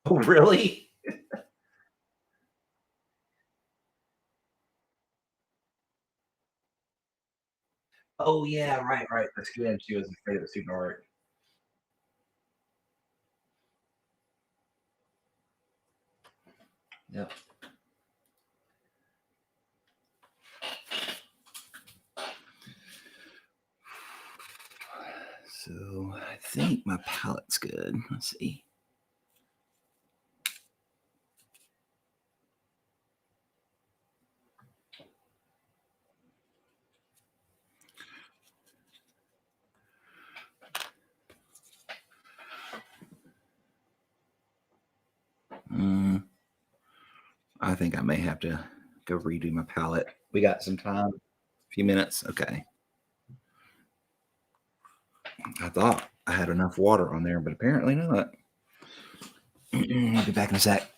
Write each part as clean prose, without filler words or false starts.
Oh, really? Oh, yeah, right, right. The skin, she was afraid it was too dark. Yep. So I think my palette's good. Let's see. Mm, I think I may have to go redo my palette. We got some time, a few minutes. Okay. I thought I had enough water on there, but apparently not. Be back in a sec.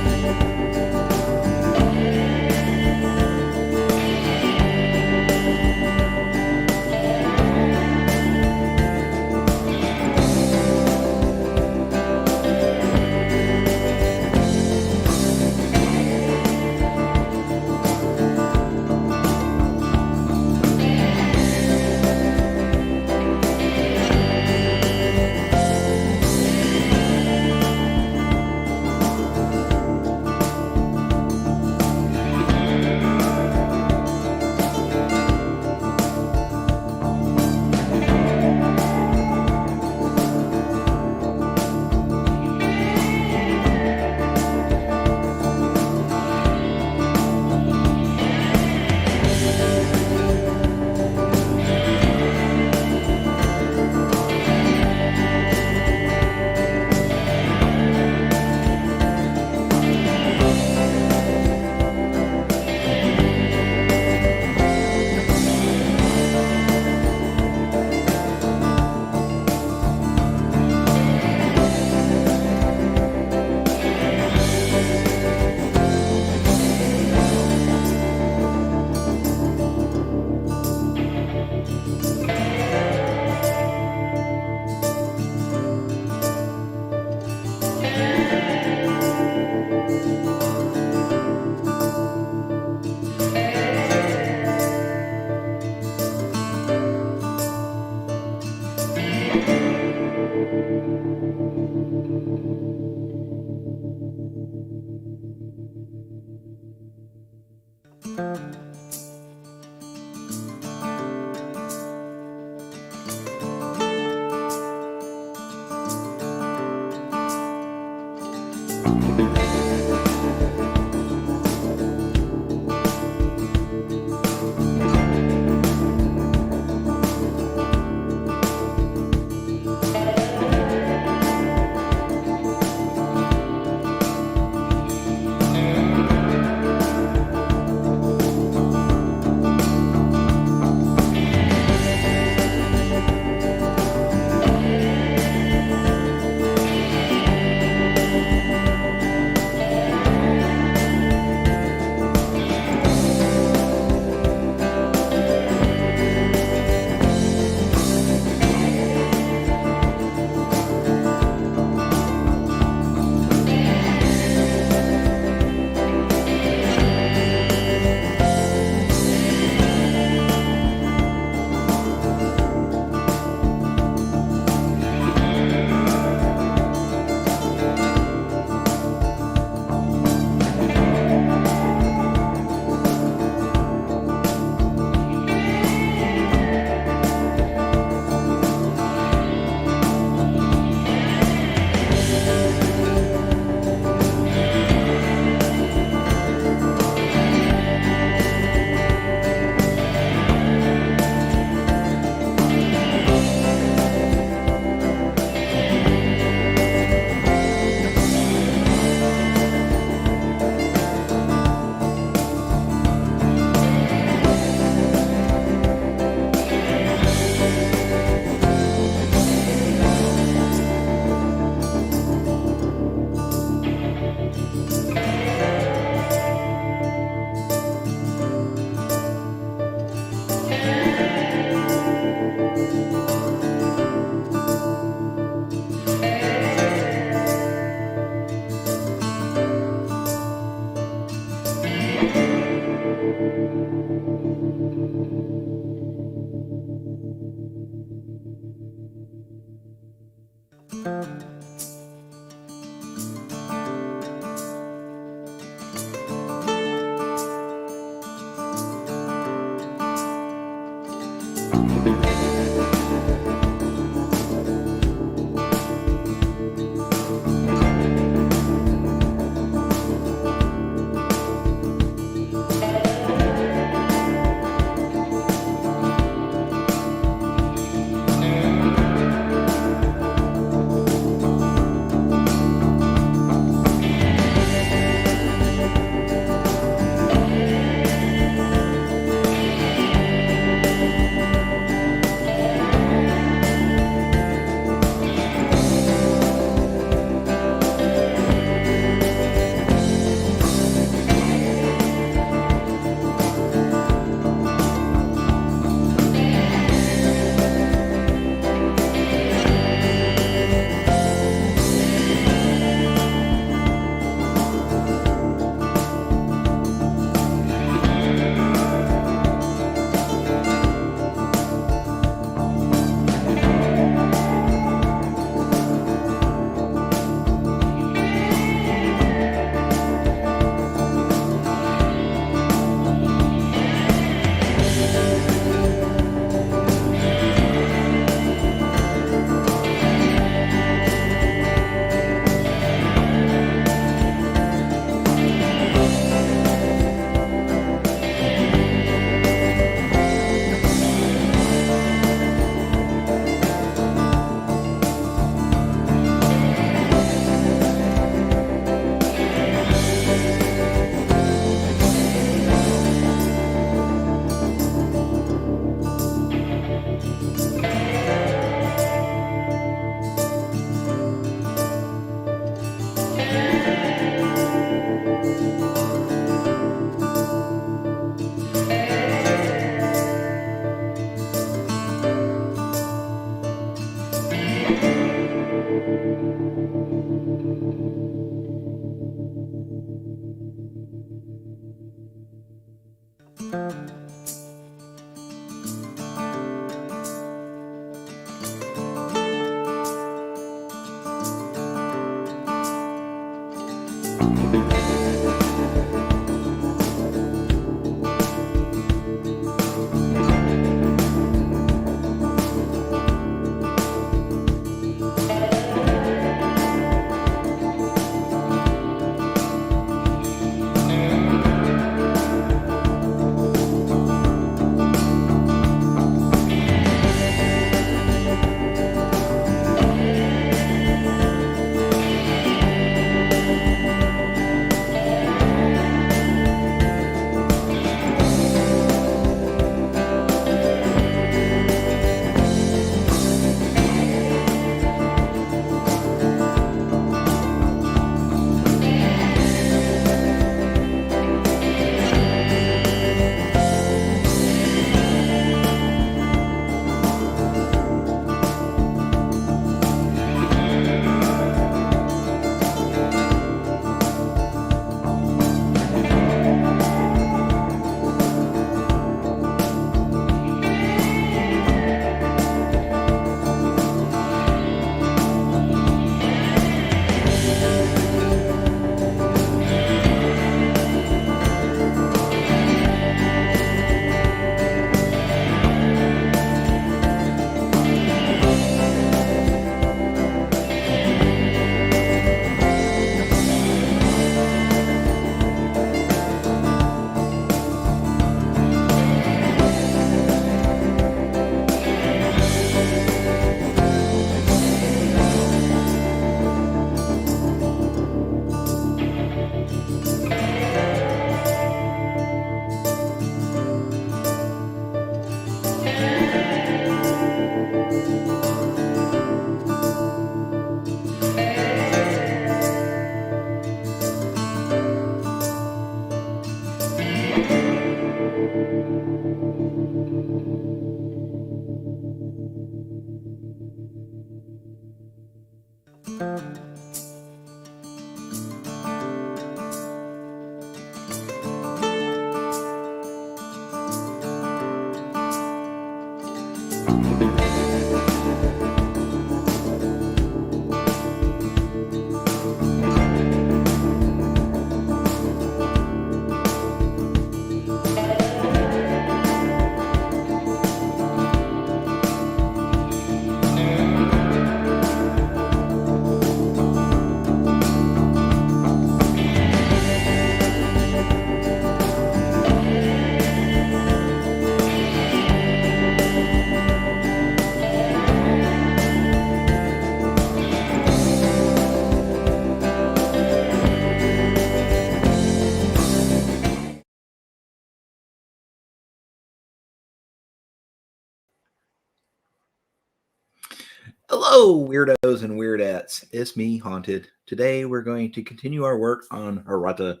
Hello, weirdos and weirdettes. It's me, Haunted. Today we're going to continue our work on Harata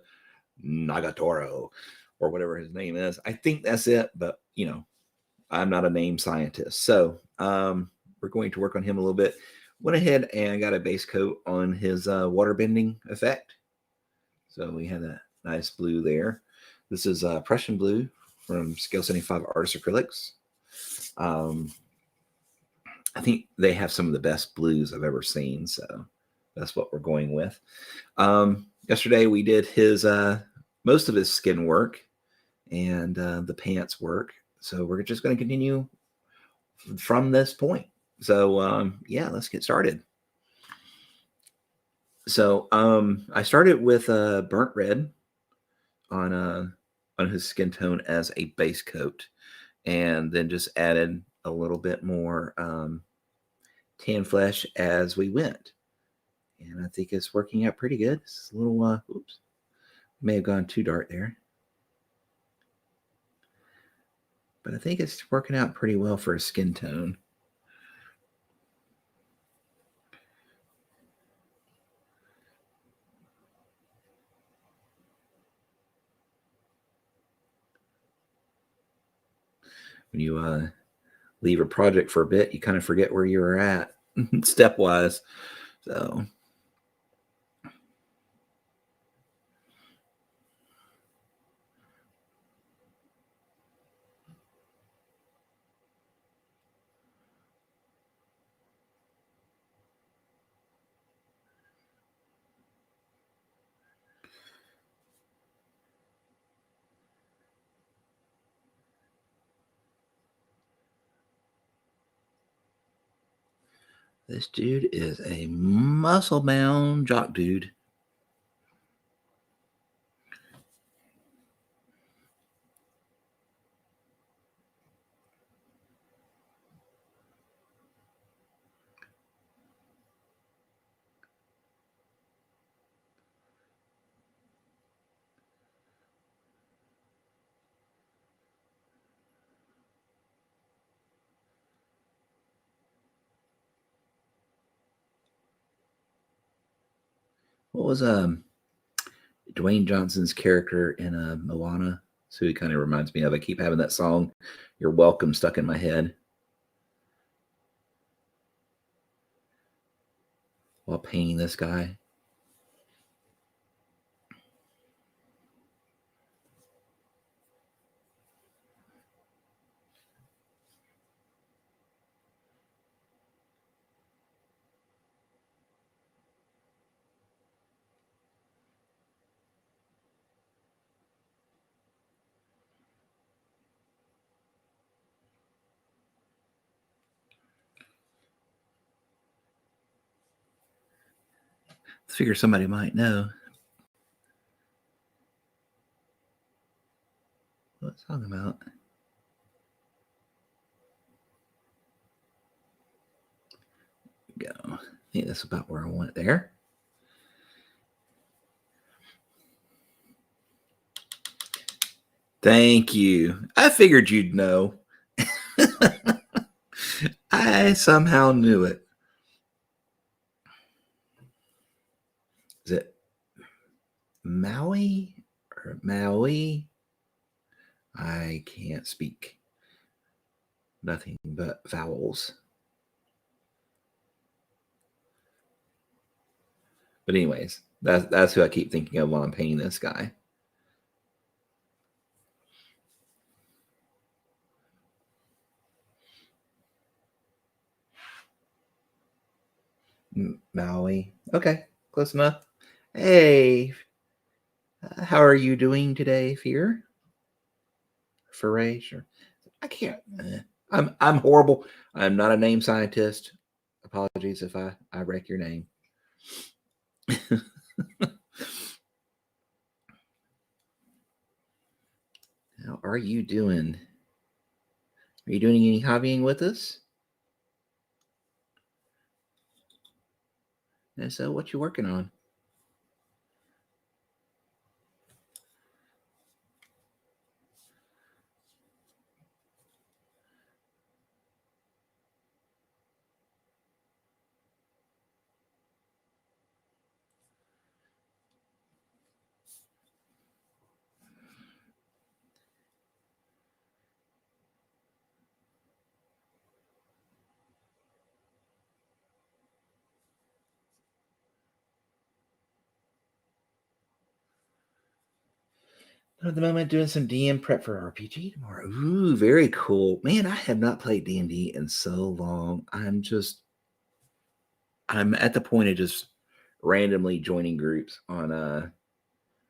Ngaatoro, or whatever his name is. I think that's it, but I'm not a name scientist. So we're going to work on him a little bit. Went ahead and got a base coat on his water bending effect. So we had a nice blue there. This is Prussian blue from Scale 75 Artist Acrylics. I think they have some of the best blues I've ever seen, so that's what we're going with. Yesterday we did his most of his skin work and the pants work, so we're just going to continue from this point. So yeah, let's get started. So I started with burnt red on his skin tone as a base coat, and then just added a little bit more tan flesh as we went. And I think it's working out pretty good. It's a little, oops, may have gone too dark there. But I think it's working out pretty well for a skin tone. When you leave a project for a bit, you kind of forget where you were at stepwise. So This dude is a muscle-bound jock dude. What was Dwayne Johnson's character in Moana? So he kind of reminds me of. I keep having that song, "You're Welcome," stuck in my head while painting this guy. Figure somebody might know what it's talking about. Go. I think that's about where I want it there. Thank you. I figured you'd know. I somehow knew it. Is it Maui or Maui? I can't speak. Nothing but vowels. But anyways, that's who I keep thinking of while I'm painting this guy. Maui. Okay, close enough. Hey, how are you doing today, Fear? Foray, sure. I can't. I'm horrible. I'm not a name scientist. Apologies if I wreck your name. How are you doing? Are you doing any hobbying with us? And so, what you working on? At the moment, doing some DM prep for RPG tomorrow. Ooh, very cool, man! I have not played D&D in so long. I'm at the point of just randomly joining groups on a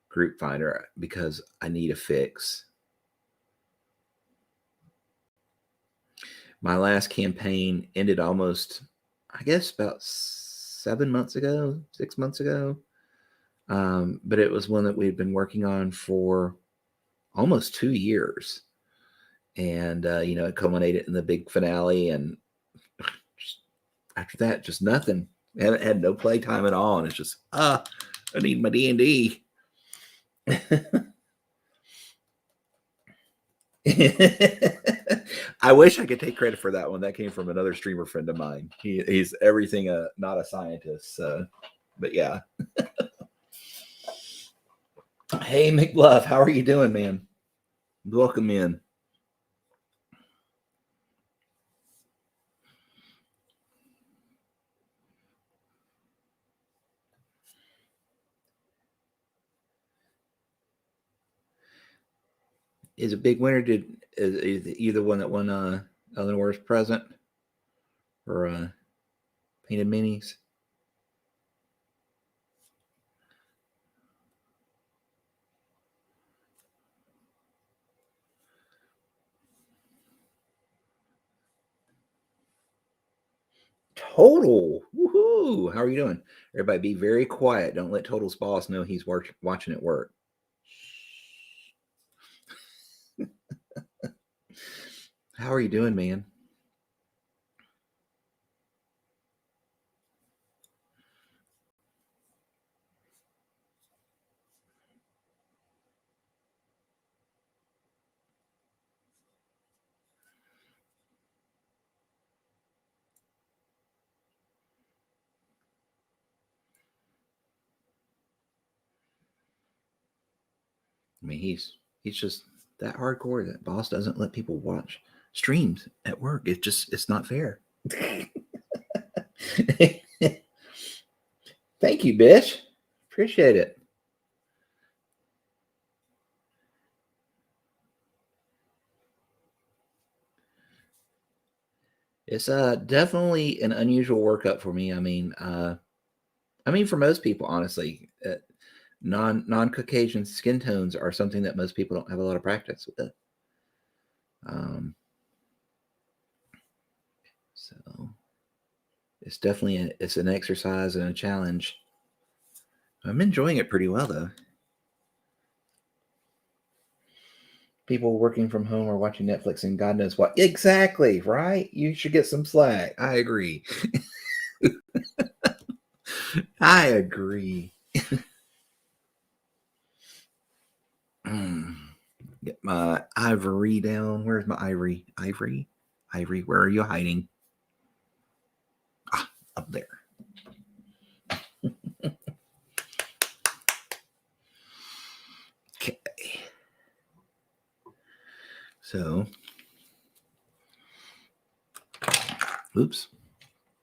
group finder because I need a fix. My last campaign ended almost, I guess, about 7 months ago, 6 months ago. But it was one that we'd been working on for almost 2 years. And, it culminated in the big finale. And after that, just nothing. I haven't had no playtime at all. And it's just, I need my D&D. I wish I could take credit for that one. That came from another streamer friend of mine. He's everything not a scientist. But yeah. Hey McBluff, how are you doing, man? Welcome in. Is a big winner? Is either one that won Eleanor's present or painted minis? Total. Woohoo. How are you doing? Everybody be very quiet. Don't let Total's boss know he's watching at work. How are you doing, man? I mean, he's just that hardcore that boss doesn't let people watch streams at work. It's not fair. Thank you, bitch. Appreciate it. It's definitely an unusual workup for me. I mean for most people, honestly, non Caucasian skin tones are something that most people don't have a lot of practice with. Um, so it's definitely it's an exercise and a challenge. I'm enjoying it pretty well though. People working from home or watching Netflix and God knows what. Exactly, right? You should get some slack. I agree. I agree. Get my ivory down. Where's my ivory? Ivory? Ivory, where are you hiding? Ah, up there. Okay. So, oops,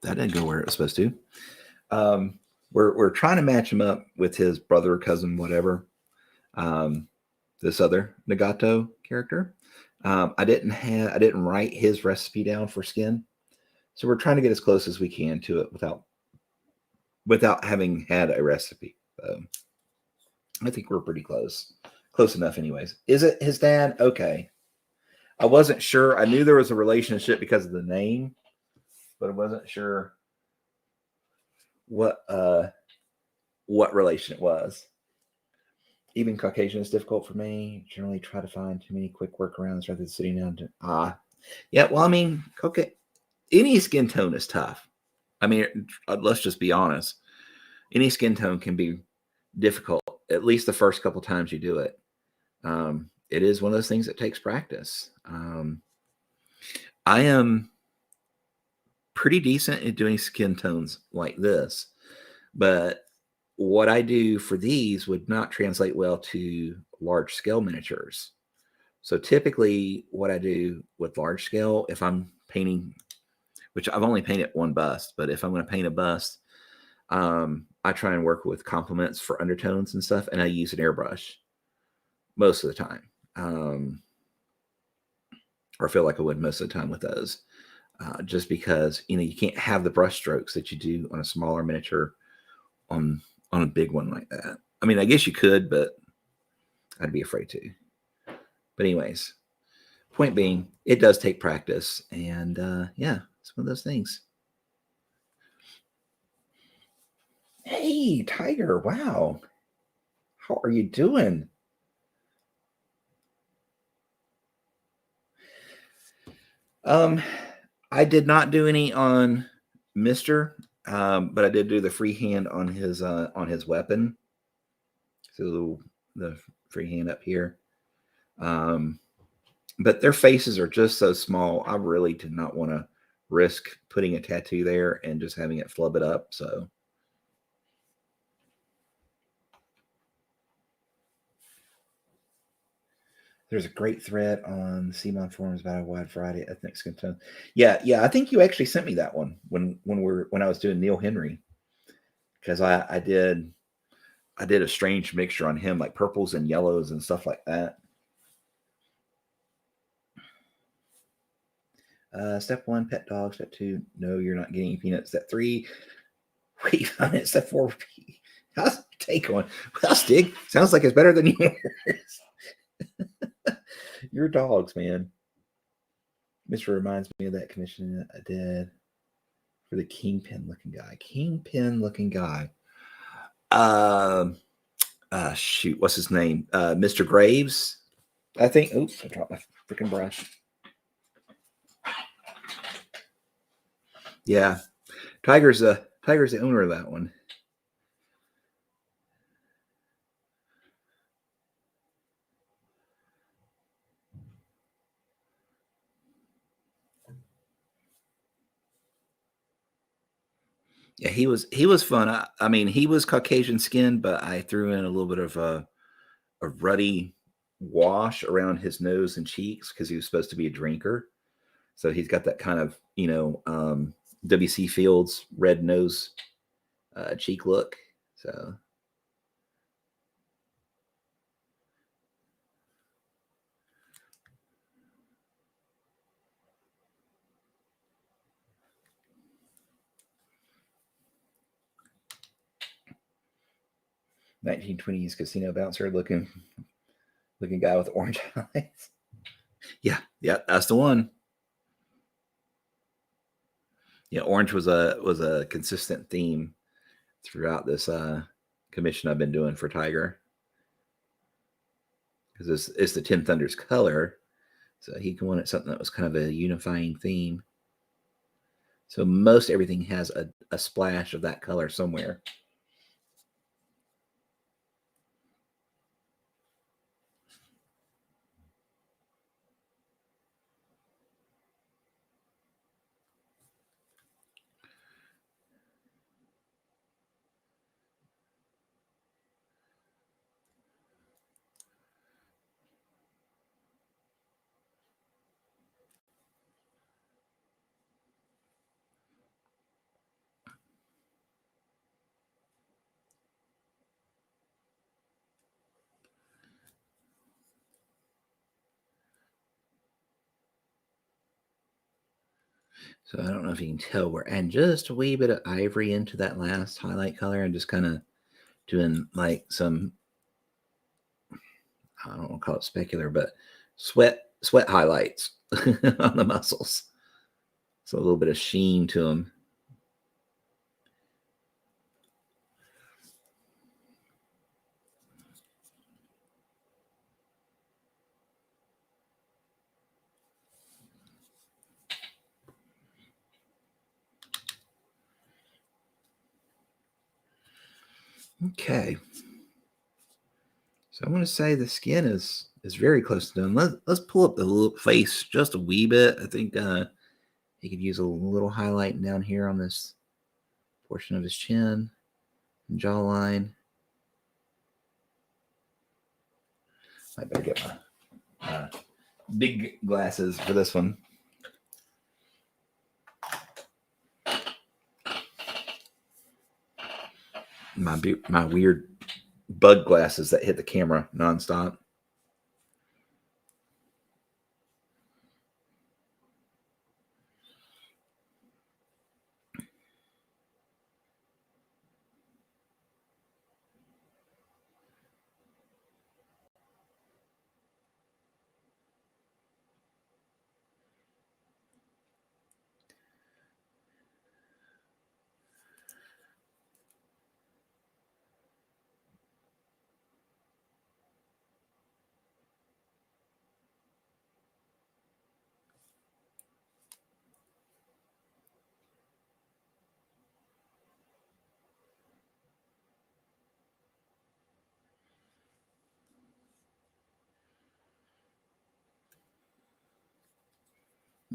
that didn't go where it was supposed to. We're trying to match him up with his brother, cousin, whatever. Um, this other Nagato character. I didn't write his recipe down for skin, so we're trying to get as close as we can to it without having had a recipe. I think we're pretty close enough, anyways. Is it his dad? Okay, I wasn't sure. I knew there was a relationship because of the name, but I wasn't sure what relation it was. Even Caucasian is difficult for me. Generally, try to find too many quick workarounds rather than sitting down to yeah. Well, I mean, any skin tone is tough. I mean, let's just be honest. Any skin tone can be difficult. At least the first couple times you do it. It is one of those things that takes practice. I am pretty decent at doing skin tones like this, but what I do for these would not translate well to large scale miniatures. So typically, what I do with large scale, if I'm painting, which I've only painted one bust, but if I'm going to paint a bust, I try and work with complements for undertones and stuff, and I use an airbrush most of the time, or feel like I would most of the time with those, just because you can't have the brush strokes that you do on a smaller miniature on a big one like that. I mean, I guess you could, but I'd be afraid to. But anyways, point being, it does take practice, and yeah, it's one of those things. Hey, Tiger! Wow, how are you doing? I did not do any on Mister, but I did do the freehand on his weapon. So the freehand up here. Um, but their faces are just so small. I really did not want to risk putting a tattoo there and just having it flub it up. So there's a great thread on Simon forums about a wide variety of ethnic skin tone. Yeah, yeah. I think you actually sent me that one when I was doing Neil Henry, because I did a strange mixture on him, like purples and yellows and stuff like that. Step one, pet dog. Step two, no, you're not getting any peanuts. Step three, wait on it. Step four, how's your take on? Well, Stig, sounds like it's better than yours. Your dogs, man. Mister reminds me of that commission I did for the kingpin looking guy. Kingpin looking guy. Um, shoot, what's his name? Mr. Graves, I think. Oops, I dropped my freaking brush. Yeah, Tiger's the owner of that one. Yeah, he was fun. I mean, he was Caucasian skinned, but I threw in a little bit of a ruddy wash around his nose and cheeks because he was supposed to be a drinker. So he's got that kind of W.C. Fields red nose cheek look. So 1920s casino bouncer looking guy with orange eyes. Yeah, that's the one. Yeah, orange was a consistent theme throughout this commission I've been doing for Tiger because it's the 10 Thunders color, so he wanted something that was kind of a unifying theme. So most everything has a splash of that color somewhere. So I don't know if you can tell, we're adding just a wee bit of ivory into that last highlight color and just kind of doing like some, I don't want to call it specular, but sweat highlights on the muscles. So a little bit of sheen to them. Okay. So I'm going to say the skin is very close to done. Let's pull up the face just a wee bit. I think he could use a little highlight down here on this portion of his chin and jawline. I better get my big glasses for this one. My weird bug glasses that hit the camera nonstop.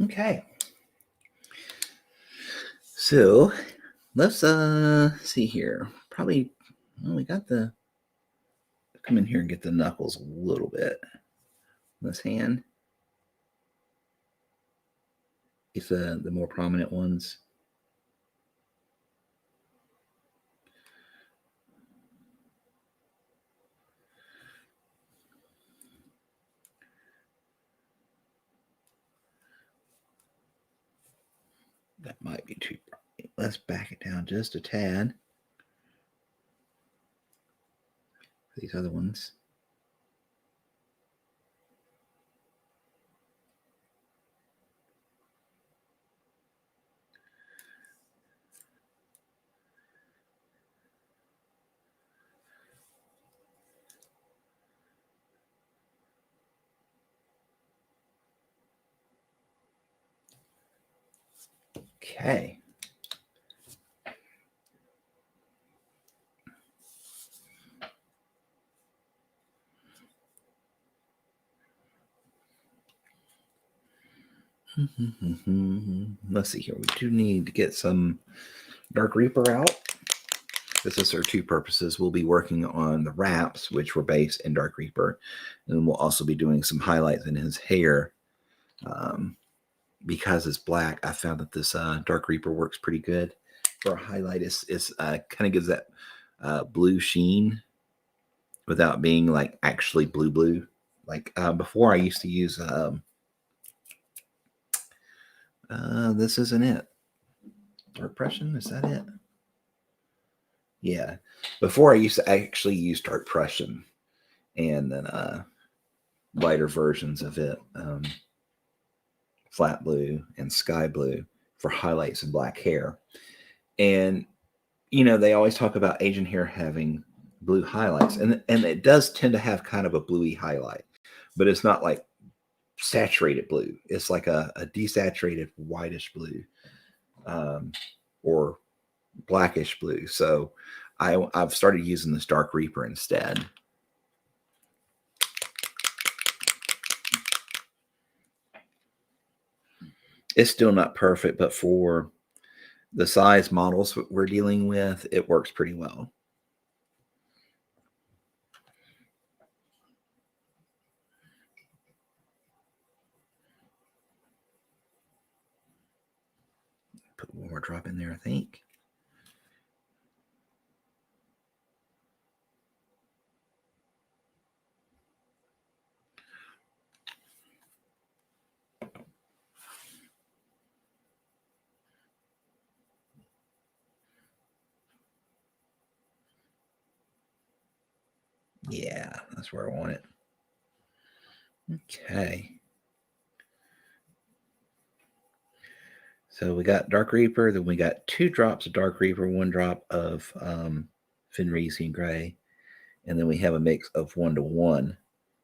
Okay. So let's see here. Probably we got the come in here and get the knuckles a little bit. This hand. It's the more prominent ones. That might be too bright. Let's back it down just a tad. These other ones. Okay. Let's see here. We do need to get some Dark Reaper out. This is our two purposes. We'll be working on the wraps, which were based in Dark Reaper, and we'll also be doing some highlights in his hair. Because it's black, I found that this Dark Reaper works pretty good for a highlight. It's kind of gives that blue sheen without being like actually blue. Like before, I used to use this isn't it. Dark Prussian, is that it? Yeah. Before I used to actually use Dark Prussian and then lighter versions of it, flat blue and sky blue for highlights and black hair. And they always talk about Asian hair having blue highlights, and it does tend to have kind of a bluey highlight, but it's not like saturated blue. It's like a desaturated whitish blue, or blackish blue. So I've started using this Dark Reaper instead. It's still not perfect, but for the size models we're dealing with, it works pretty well. Put one more drop in there, I think. Yeah, that's where I want it. Okay. So we got Dark Reaper, then we got 2 drops of Dark Reaper, 1 drop of Fenrisian Gray, and then we have a mix of 1-to-1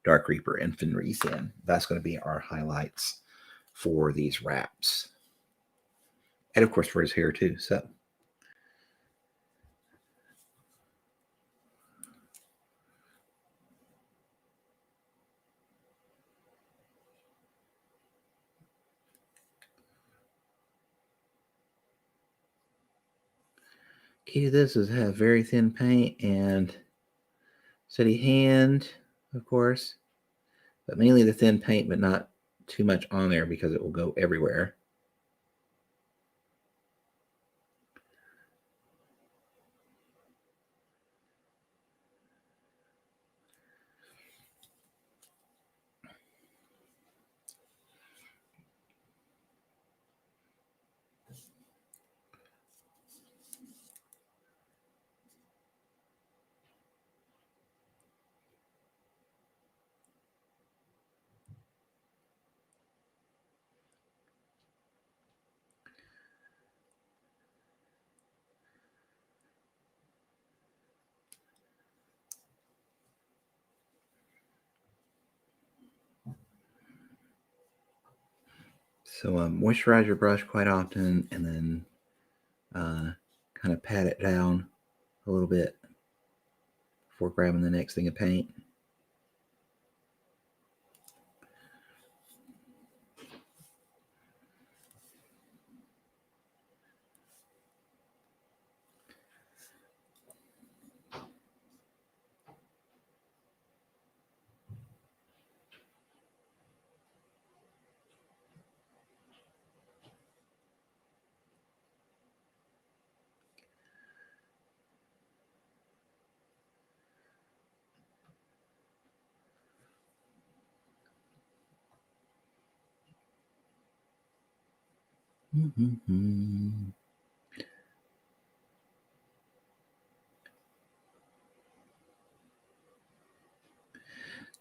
Dark Reaper and Fenrisian. That's going to be our highlights for these wraps. And of course for his hair too. So key to this is have very thin paint and steady hand, of course, but mainly the thin paint, but not too much on there because it will go everywhere. So moisturize your brush quite often, and then kind of pat it down a little bit before grabbing the next thing of paint.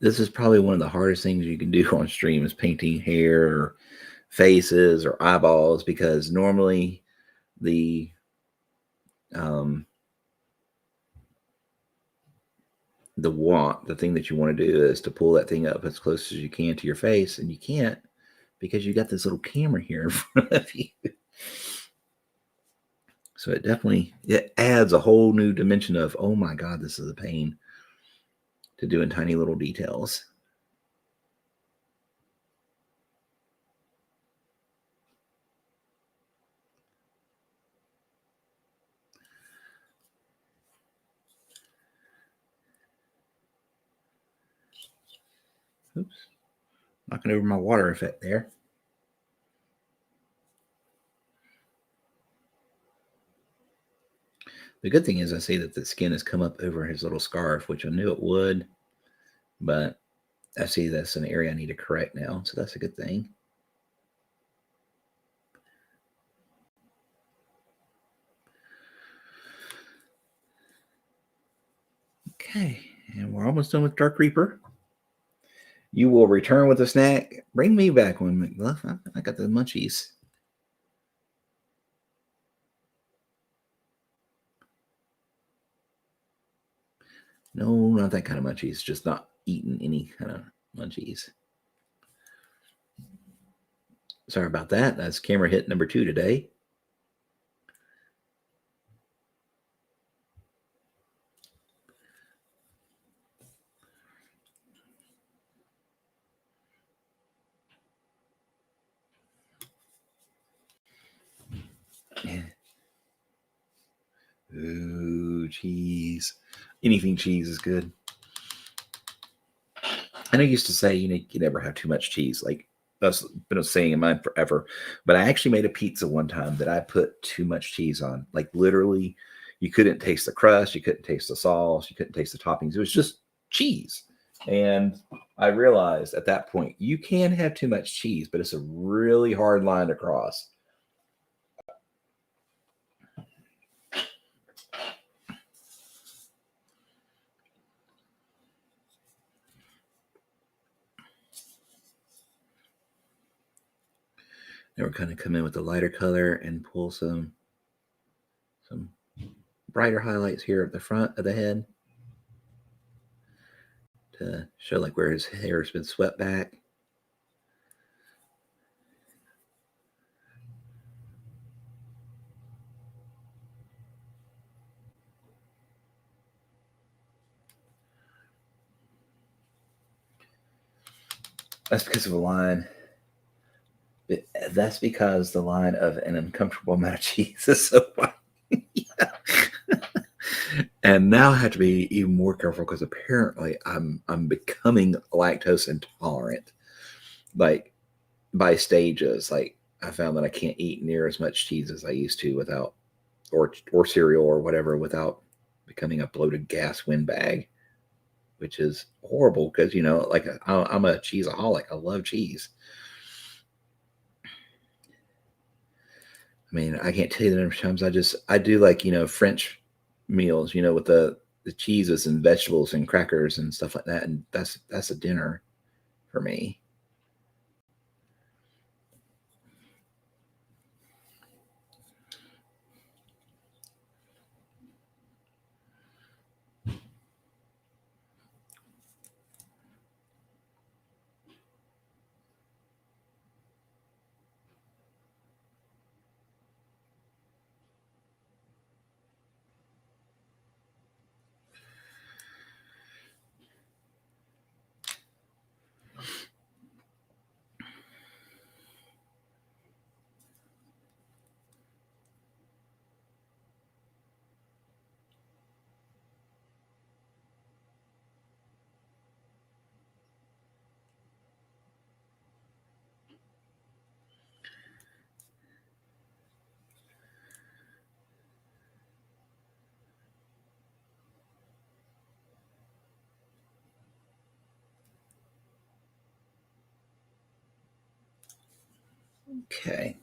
This is probably one of the hardest things you can do on stream is painting hair or faces or eyeballs, because normally the thing that you want to do is to pull that thing up as close as you can to your face, and you can't because you got this little camera here in front of you. So it adds a whole new dimension of, oh my God, this is a pain to do in tiny little details. Oops, knocking over my water effect there. The good thing is I see that the skin has come up over his little scarf, which I knew it would, but I see that's an area I need to correct now, so that's a good thing. Okay, and we're almost done with Dark Reaper. You will return with a snack. Bring me back one, McBluff. I got the munchies. No, not that kind of munchies. Just not eating any kind of munchies. Sorry about that. That's camera hit number 2 today. Yeah. Ooh, cheese. Anything cheese is good. I know you used to say you never have too much cheese. Like that's been a saying of mine forever. But I actually made a pizza one time that I put too much cheese on. Like literally, you couldn't taste the crust, you couldn't taste the sauce, you couldn't taste the toppings. It was just cheese. And I realized at that point you can have too much cheese, but it's a really hard line to cross. And we're kind of come in with the lighter color and pull some brighter highlights here at the front of the head to show like where his hair has been swept back. That's because of a line. That's because the line of an uncomfortable amount of cheese is so wide. And now I have to be even more careful because apparently I'm becoming lactose intolerant. Like by stages. Like I found that I can't eat near as much cheese as I used to without or cereal or whatever without becoming a bloated gas windbag, which is horrible because like I'm a cheeseaholic. I love cheese. I mean, I can't tell you the number of times I do like French meals, with the cheeses and vegetables and crackers and stuff like that, and that's a dinner for me. Okay.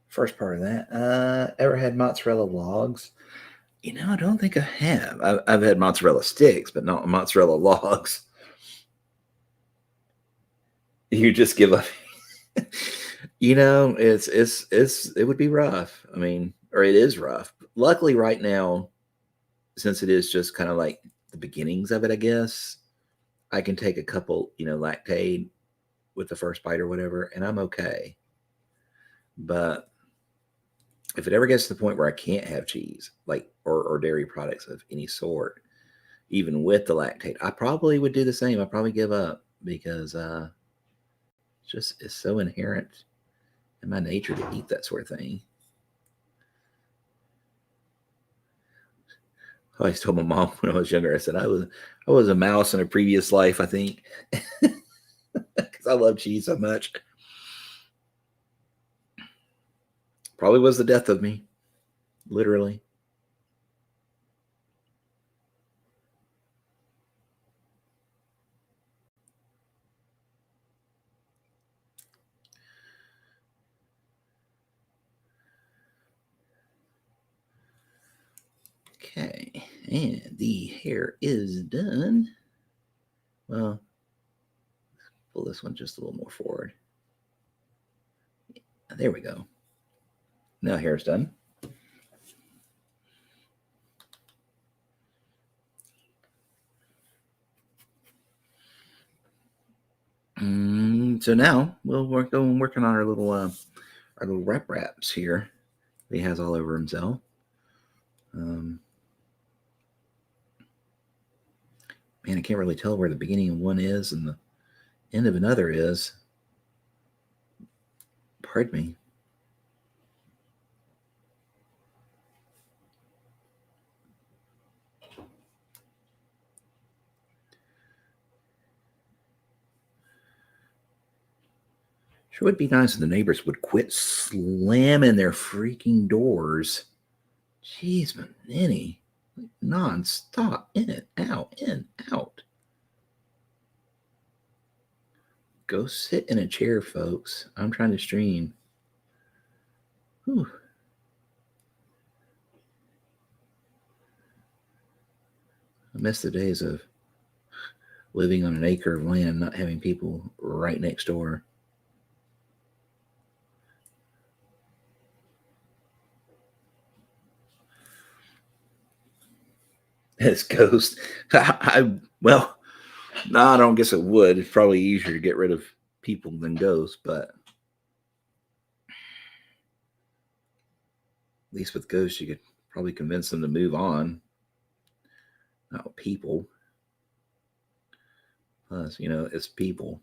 First part of that. Ever had mozzarella logs? I don't think I have. I've had mozzarella sticks, but not mozzarella logs. You just give up. It would be rough. I mean, or it is rough. Luckily, right now, since it is just kind of like the beginnings of it, I guess I can take a couple, lactate with the first bite or whatever, and I'm okay. But if it ever gets to the point where I can't have cheese, like or dairy products of any sort, even with the lactate, I probably would do the same. I'd probably give up because it's so inherent in my nature to eat that sort of thing. I always told my mom when I was younger, I said I was a mouse in a previous life, I think, because I love cheese so much. Probably was the death of me, literally. Okay, and the hair is done. Well, pull this one just a little more forward. There we go. Now hair's done. So now we'll work on working on our little wraps here. He has all over himself. Man, I can't really tell where the beginning of one is and the end of another is. Pardon me. Sure would be nice if the neighbors would quit slamming their freaking doors. Jeez, Manini. Non-stop. In, out, in, out. Go sit in a chair, folks. I'm trying to stream. Whew. I miss the days of living on an acre of land, not having people right next door. It's ghost. Well, no, I don't guess it would. It's probably easier to get rid of people than ghosts, but at least with ghosts, you could probably convince them to move on. Not with people. Plus, it's people.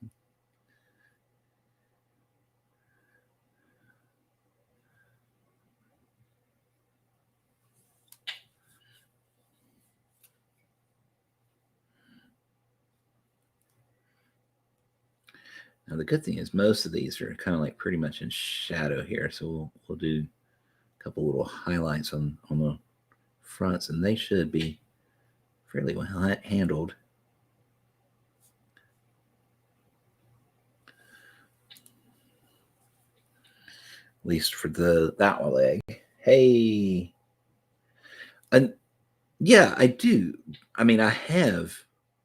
Now the good thing is most of these are kind of like pretty much in shadow here, so we'll do a couple little highlights on the fronts, and they should be fairly well handled. At least for that one leg. Hey, and yeah, I do. I mean, I have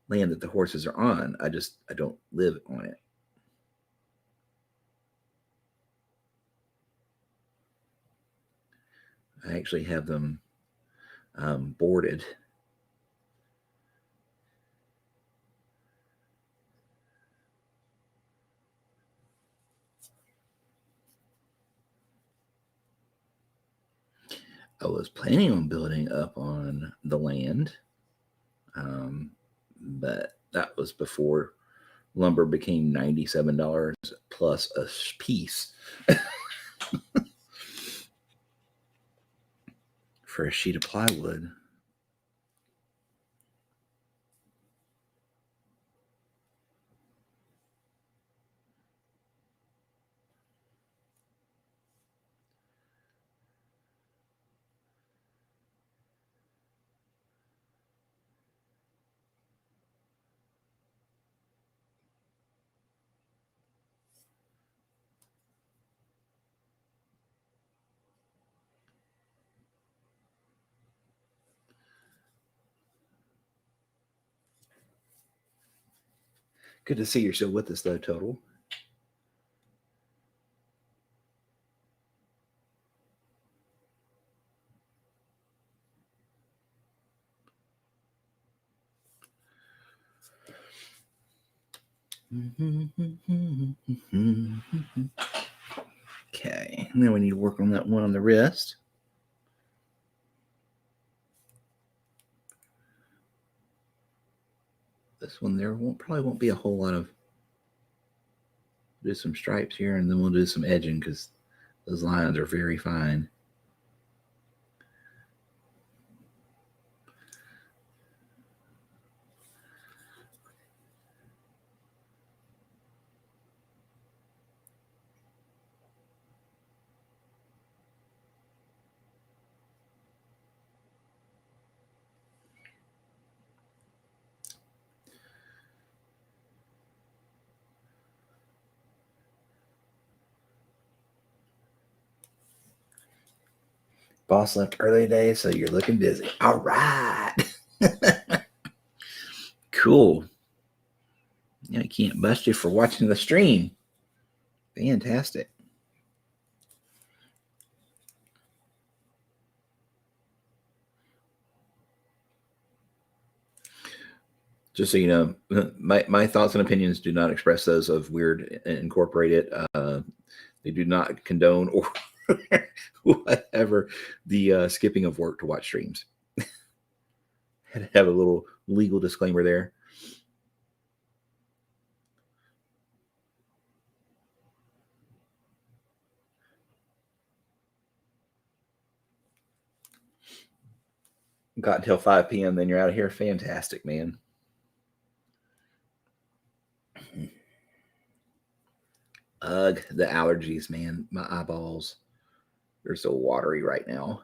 land that the horses are on. I don't live on it. I actually have them boarded. I was planning on building up on the land, but that was before lumber became $97 plus a piece for a sheet of plywood. Good to see you're still with us, though, Total. Okay, and then we need to work on that one on the wrist. This one there probably won't be a whole lot of. Do some stripes here, and then we'll do some edging because those lines are very fine. Boss left early today, so you're looking busy. All right. Cool. Yeah, I can't bust you for watching the stream. Fantastic. Just so you know, my thoughts and opinions do not express those of Wyrd Incorporated. They do not condone or whatever the skipping of work to watch streams. Had to have a little legal disclaimer there. Got until 5 p.m., then you're out of here. Fantastic, man. Ugh, the allergies, man. My eyeballs, they're so watery right now.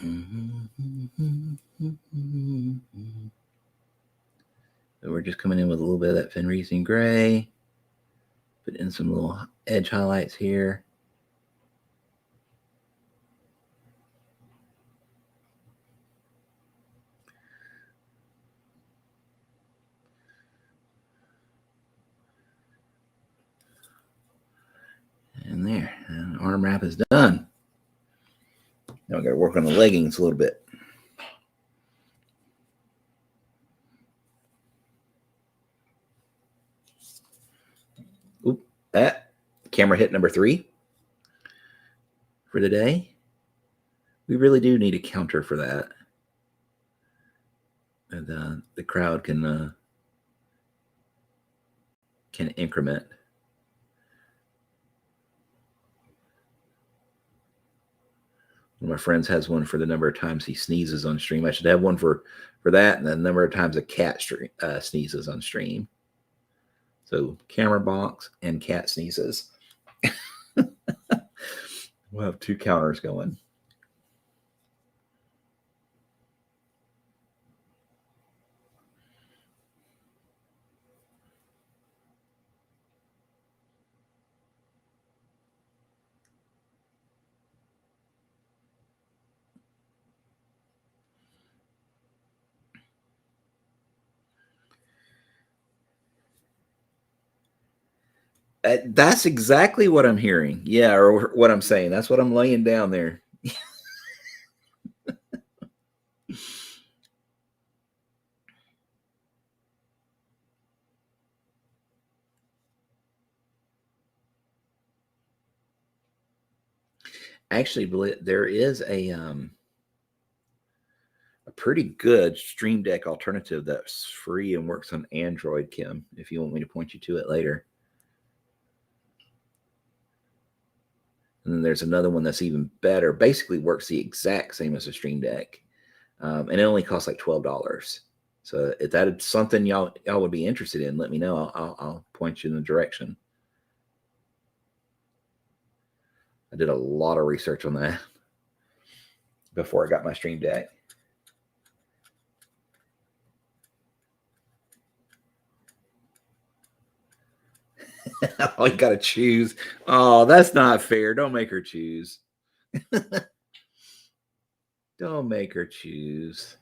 So we're just coming in with a little bit of that Fenrisian gray. Put in some little edge highlights here. And there, and arm wrap is done. Now we got to work on the leggings a little bit. Oop, that camera hit number 3 for the day. We really do need a counter for that. And the crowd can increment. One of my friends has one for the number of times he sneezes on stream. I should have one for that, and the number of times a cat sneezes on stream. So camera box and cat sneezes. We'll have 2 counters going. That's exactly what I'm hearing. Yeah, or what I'm saying. That's what I'm laying down there. Actually, there is a pretty good Stream Deck alternative that's free and works on Android, Kim, if you want me to point you to it later. And then there's another one that's even better. Basically works the exact same as a Stream Deck. and it only costs like $12. So if that's something y'all would be interested in, let me know. I'll point you in the direction. I did a lot of research on that before I got my Stream Deck. Oh, you got to choose. Oh, that's not fair. Don't make her choose. Don't make her choose.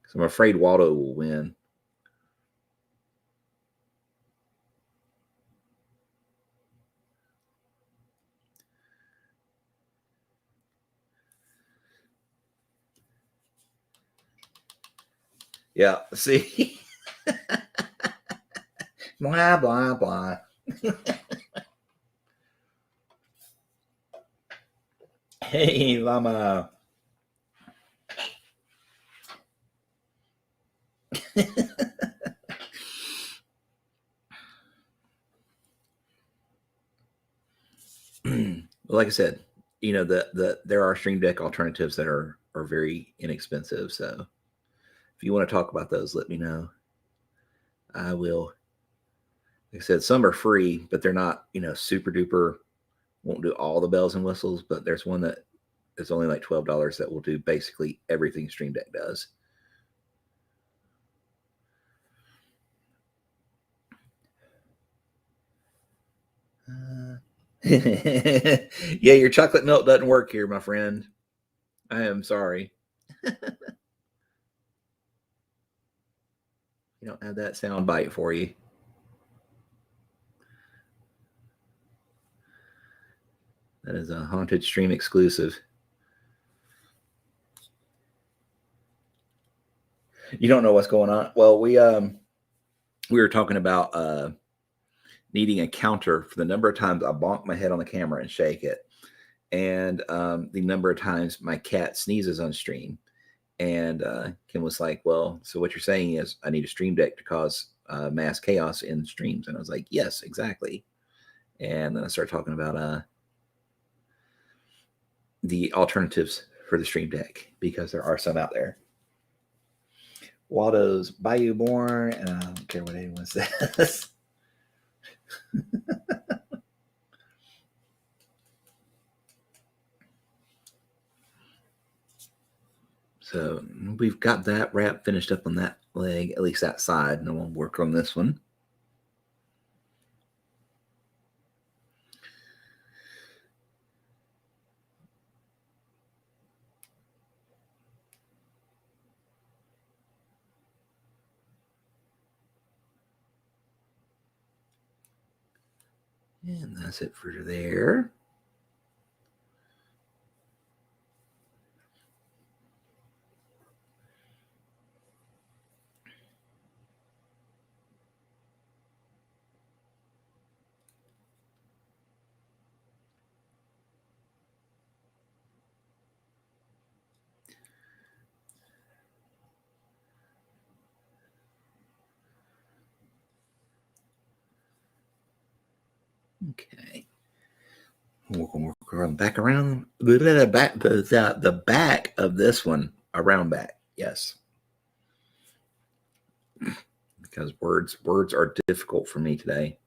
Because I'm afraid Waldo will win. Yeah, see? Blah, blah, blah. Hey, llama. Like I said, there are Stream Deck alternatives that are very inexpensive. So if you want to talk about those, let me know. I will. Like I said, some are free, but they're not, super duper. Won't do all the bells and whistles, but there's one that is only like $12 that will do basically everything Stream Deck does. Yeah, your chocolate milk doesn't work here, my friend. I am sorry. You don't have that sound bite for you. That is a Haunted Stream exclusive. You don't know what's going on. Well, we were talking about needing a counter for the number of times I bonk my head on the camera and shake it, and the number of times my cat sneezes on stream. And Kim was like, "Well, so what you're saying is I need a Stream Deck to cause mass chaos in streams?" And I was like, "Yes, exactly." And then I started talking about the alternatives for the Stream Deck because there are some out there. Waldo's Bayou Born, and I don't care what anyone says. So we've got that wrap finished up on that leg, at least that side, and we'll work on this one. And that's it for there. Okay. We're going to work back around the back of this one, around back. Yes. Because words are difficult for me today.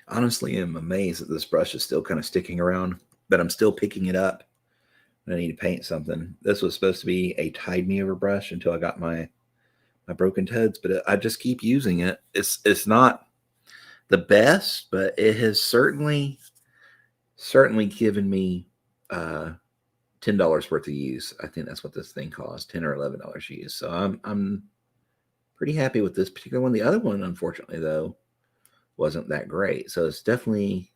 Honestly, I'm amazed that this brush is still kind of sticking around, but I'm still picking it up. I need to paint something. This was supposed to be a tide me over brush until I got my broken toads, but I just keep using it. It's not the best, but it has certainly given me $10 worth of use. I think that's what this thing cost, $10 or $11 use. So I'm pretty happy with this particular one. The other one, unfortunately, though, wasn't that great. So it's definitely,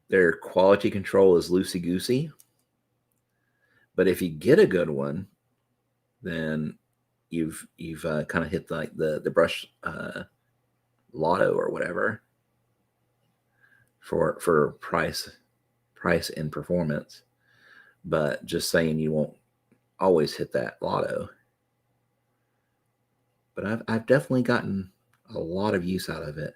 their quality control is loosey goosey. But if you get a good one, then you've kind of hit like the brush lotto or whatever for price and performance. But just saying you won't always hit that lotto. But I've definitely gotten a lot of use out of it.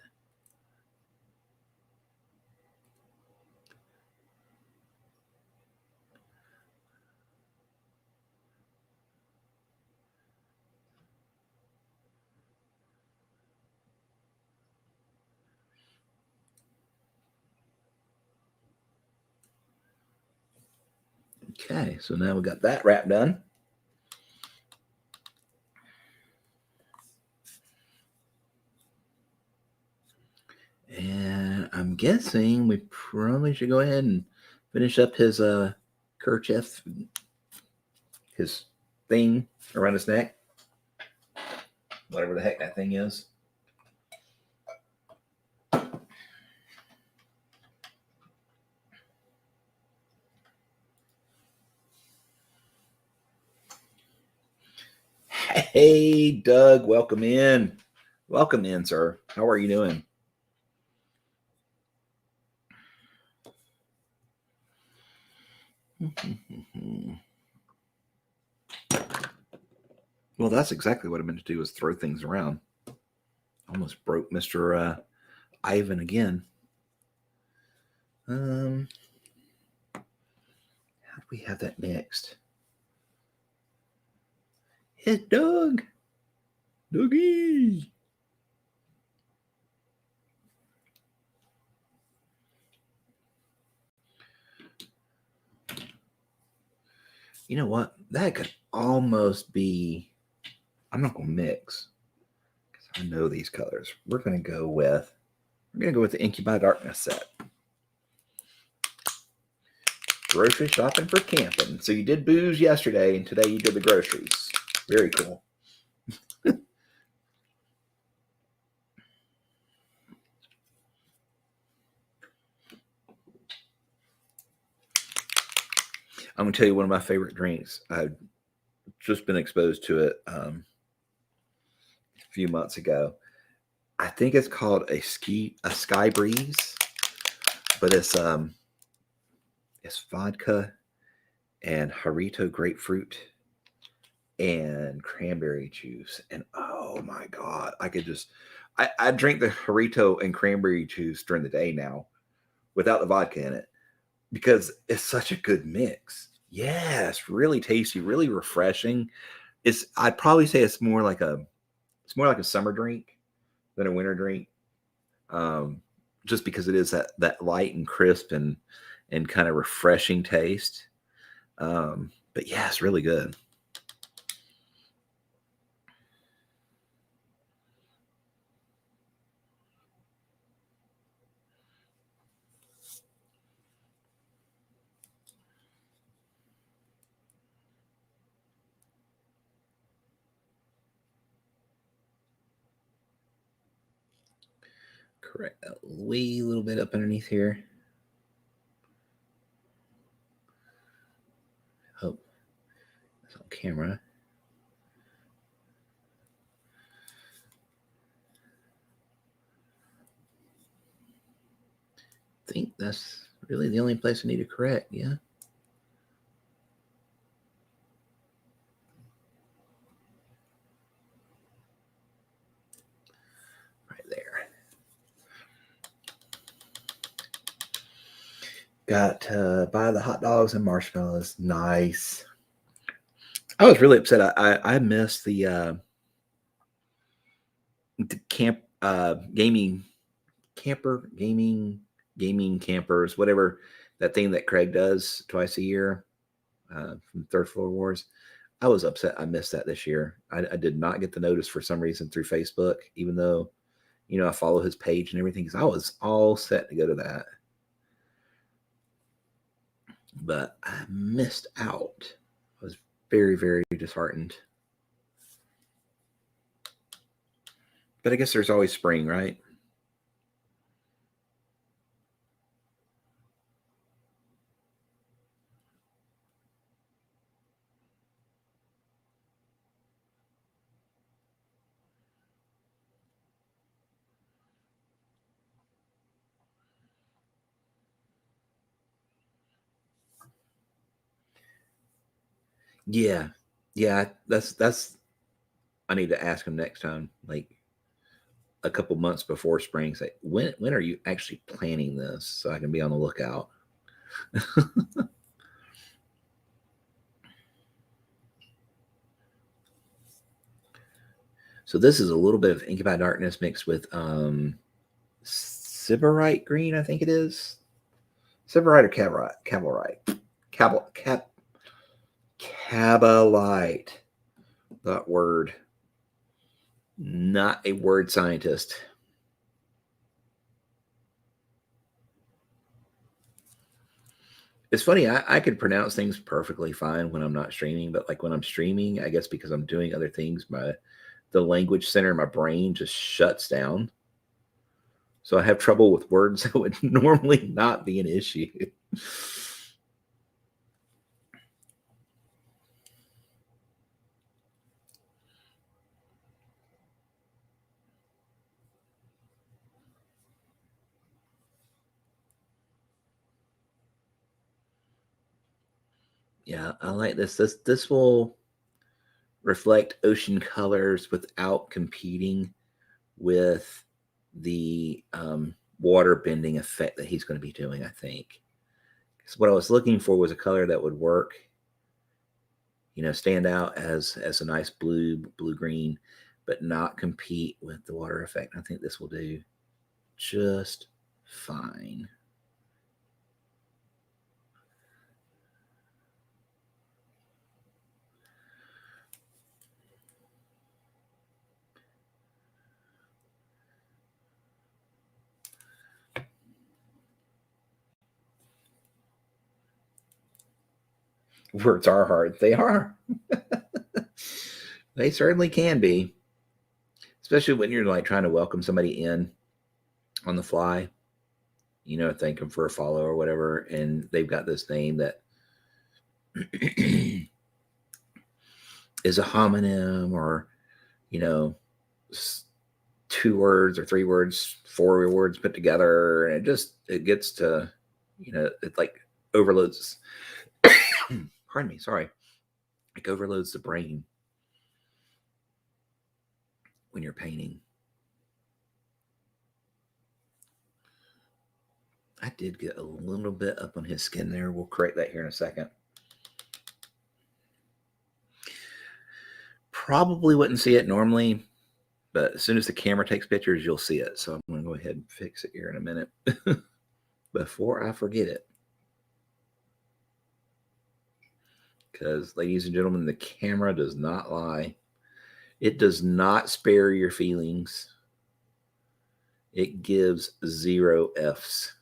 Okay, so now we got that wrap done. And I'm guessing we probably should go ahead and finish up his kerchief, his thing around his neck, whatever the heck that thing is. Hey, Doug, welcome in. Welcome in, sir. How are you doing? Well, that's exactly what I meant to do, is throw things around. Almost broke Mr. Ivan again. How do we have that mixed? It's Doug. Dougie. You know what? That could almost be. I'm not gonna mix because I know these colors. We're gonna go with the Inky by Darkness set. Grocery shopping for camping. So you did booze yesterday, and today you did the groceries. Very cool. I'm gonna tell you one of my favorite drinks. I've just been exposed to it a few months ago. I think it's called a Sky Breeze, but it's vodka and Harito grapefruit and cranberry juice. And oh my god, I drink the Harito and cranberry juice during the day now without the vodka in it because it's such a good mix. Yes, really tasty, really refreshing. I'd probably say it's more like a summer drink than a winter drink. Just because it is that light and crisp and kind of refreshing taste. But yeah, it's really good. Correct that wee little bit up underneath here. Oh, it's on camera. I think that's really the only place I need to correct. Yeah. Right there. Got buy the hot dogs and marshmallows. Nice. I was really upset. I missed the camp gaming campers, whatever that thing that Craig does twice a year from Third Floor Wars. I was upset I missed that this year. I did not get the notice for some reason through Facebook, even though I follow his page and everything, because I was all set to go to that. But I missed out. I was very, very disheartened. But I guess there's always spring, right? Yeah, yeah. That's. I need to ask him next time, like a couple months before spring. Say, when are you actually planning this, so I can be on the lookout. So this is a little bit of Ink by Darkness mixed with Sybarite green, I think it is. Sybarite or Cavalrite? Cabalite. That word. Not a word scientist. It's funny, I could pronounce things perfectly fine when I'm not streaming, but like when I'm streaming, I guess because I'm doing other things, the language center in my brain just shuts down. So I have trouble with words that would normally not be an issue. Yeah, I like this. This will reflect ocean colors without competing with the water bending effect that he's going to be doing, I think. So what I was looking for was a color that would work, stand out as a nice blue green, but not compete with the water effect. I think this will do just fine. Words are hard. They are. They certainly can be, especially when you're like trying to welcome somebody in on the fly, thank them for a follow or whatever, and they've got this name that is a homonym or, you know, 2 words or 3 words, 4 words put together, and it gets to, it like overloads. Pardon me, sorry. Like overloads the brain when you're painting. I did get a little bit up on his skin there. We'll correct that here in a second. Probably wouldn't see it normally, but as soon as the camera takes pictures, you'll see it. So I'm going to go ahead and fix it here in a minute before I forget it. Because, ladies and gentlemen, the camera does not lie. It does not spare your feelings. It gives 0 F's.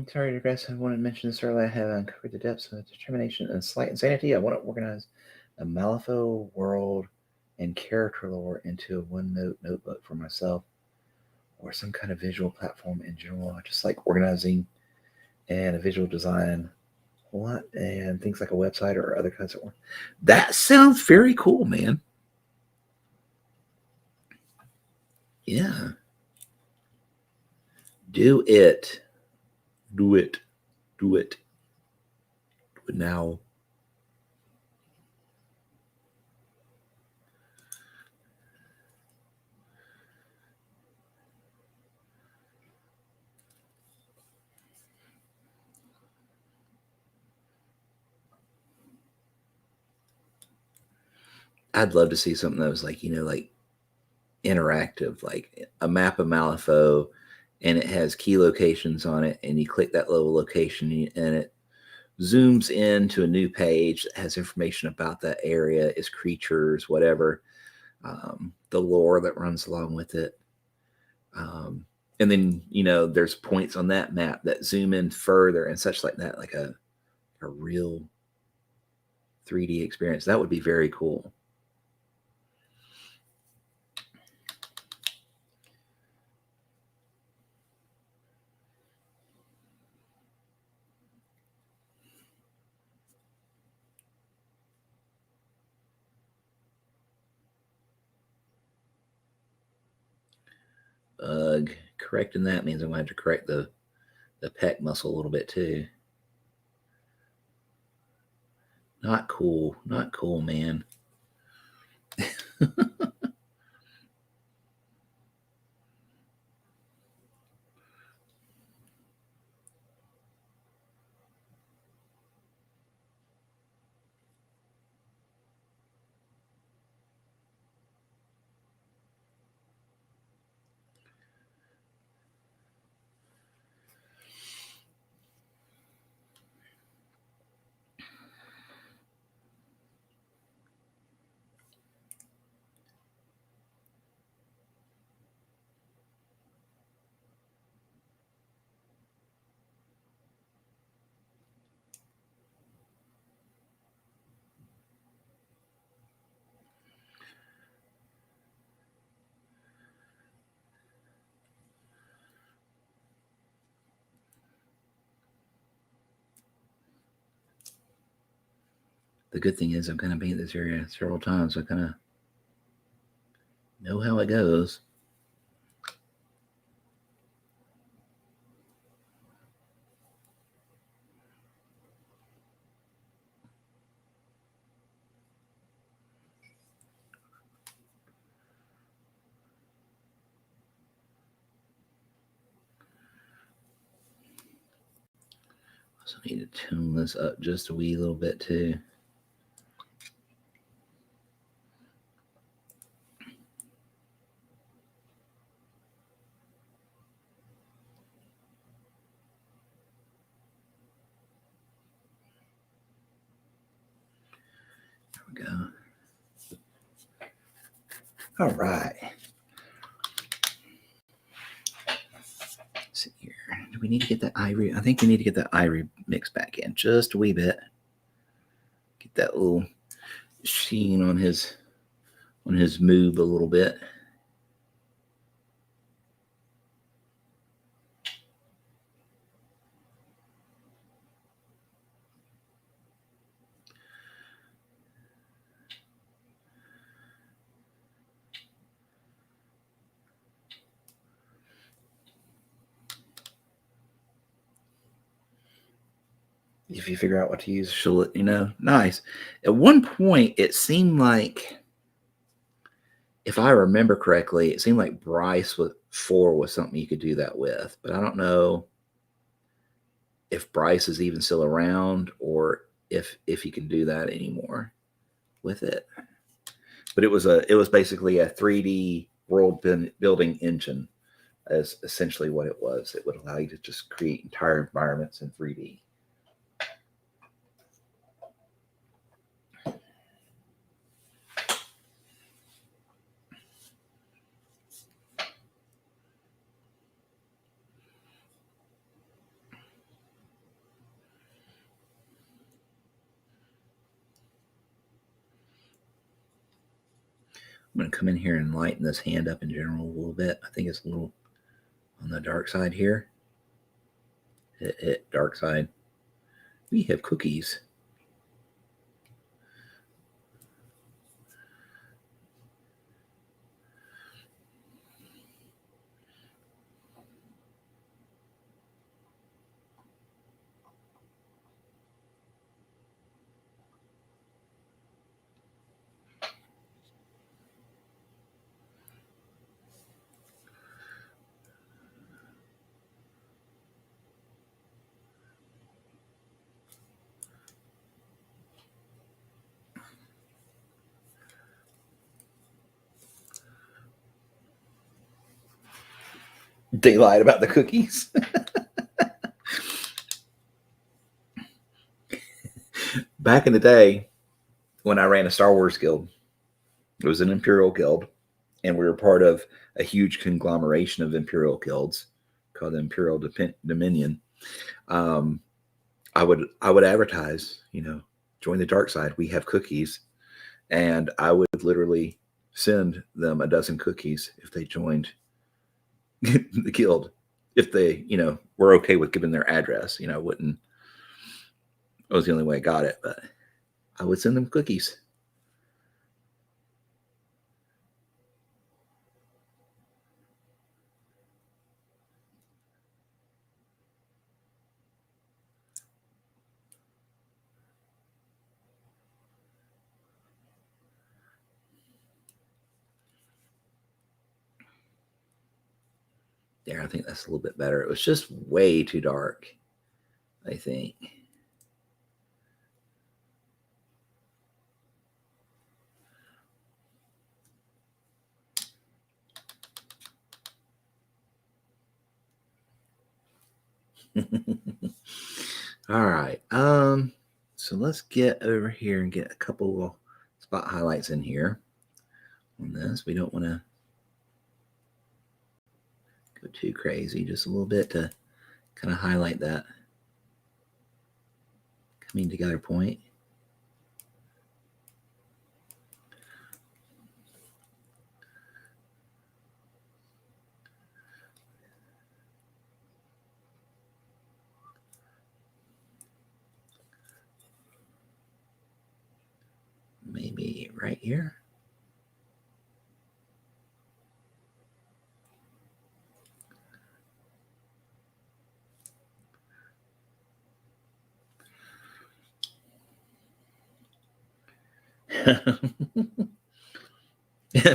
Sorry to digress. I wanted to mention this earlier. I have uncovered the depths of determination and slight insanity. I want to organize a Malifaux world and character lore into a one-note notebook for myself or some kind of visual platform in general. I just like organizing and a visual design a lot and things like a website or other kinds of work. That sounds very cool, man. Yeah. Do it. Do it. Do it. Do it now. I'd love to see something that was like, like interactive, like a map of Malifaux, and it has key locations on it, and you click that little location, and it zooms into a new page that has information about that area, its creatures, whatever, the lore that runs along with it. And then, there's points on that map that zoom in further and such like that, like a real 3D experience. That would be very cool. Ugh. Correcting that means I'm going to have to correct the pec muscle a little bit too. Not cool. Not cool, man. The good thing is I've kind of painted this area several times, so I kind of know how it goes. So I need to tune this up just a wee little bit too. There we go. All right. Let's see here. Do we need to get that ivory? I think we need to get that ivory mix back in just a wee bit. Get that little sheen on his moob a little bit. If you figure out what to use, she'll let you know. Nice. At one point, it seemed like, if I remember correctly, it seemed like Bryce with 4 was something you could do that with, but I don't know if Bryce is even still around or if you can do that anymore with it. But it was basically a 3D world building engine, as essentially what it was. It would allow you to just create entire environments in 3D. I'm going to come in here and lighten this hand up in general a little bit. I think it's a little on the dark side here. Dark side. We have cookies. They lied about the cookies. Back in the day, when I ran a Star Wars guild, it was an Imperial guild, and we were part of a huge conglomeration of Imperial guilds called the Imperial Dominion. I would advertise, join the dark side. We have cookies, and I would literally send them a dozen cookies if they joined the guild. If they, were okay with giving their address, wouldn't. It was the only way I got it, but I would send them cookies. there. I think that's a little bit better. It was just way too dark, I think. All right. So let's get over here and get a couple of spot highlights in here on this. We don't want to go too crazy, just a little bit to kind of highlight that coming together point. Maybe right here.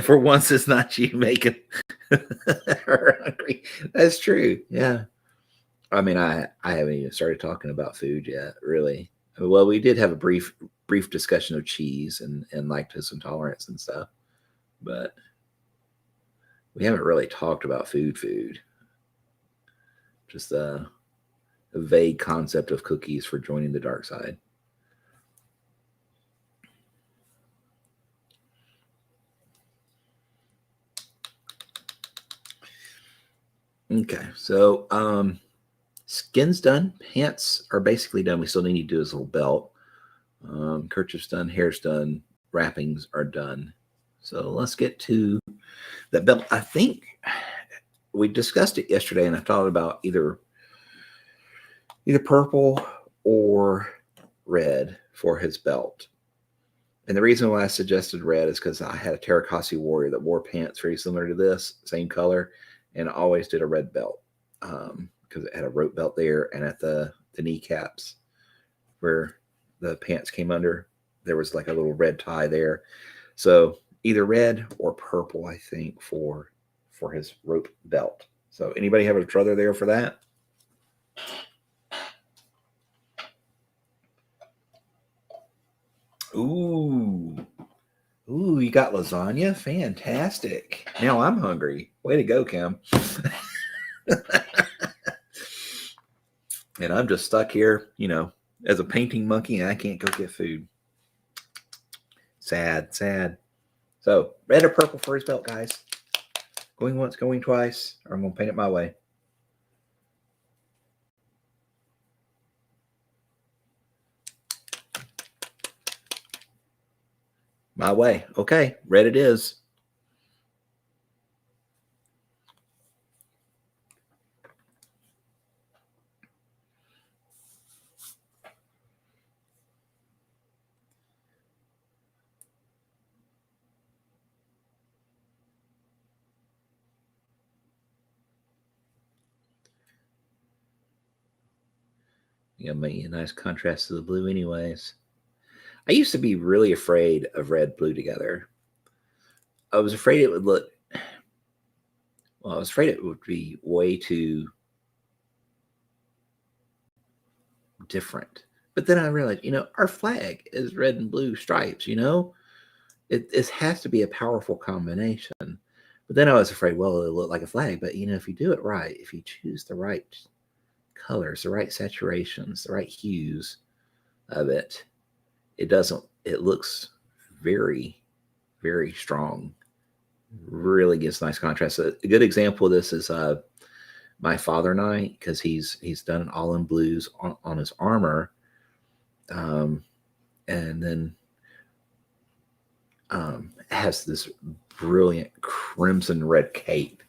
For once, it's not you making her hungry. That's true. Yeah. I mean, I haven't even started talking about food yet, really. Well, we did have a brief discussion of cheese and lactose intolerance and stuff, but we haven't really talked about food. Just a vague concept of cookies for joining the dark side. Okay, so skin's done. Pants are basically done. We still need to do his little belt. Kerchief's done. Hair's done. Wrappings are done. So let's get to that belt. I think we discussed it yesterday, and I thought about either purple or red for his belt. And the reason why I suggested red is because I had a Terrakasi warrior that wore pants very similar to this, same color, and I always did a red belt because it had a rope belt there, and at the kneecaps where the pants came under, there was like a little red tie there. So either red or purple, I think, for his rope belt. So anybody have a brother there for that? Ooh. Ooh, you got lasagna? Fantastic. Now I'm hungry. Way to go, Kim. And I'm just stuck here, as a painting monkey, and I can't go get food. Sad. So, red or purple for his belt, guys? Going once, going twice, or I'm going to paint it my way. My way. Okay, red it is. Make a nice contrast to the blue anyways. I used to be really afraid of red blue together. I was afraid it would look, well, I was afraid it would be way too different. But then I realized, our flag is red and blue stripes, it has to be a powerful combination. But then I was afraid, well, it'll look like a flag. But, if you do it right, if you choose the right colors, the right saturations, the right hues of it, it looks very, very strong. Really gives nice contrast. A good example of this is my father and I, because he's done an all in blues on his armor. And then has this brilliant crimson red cape.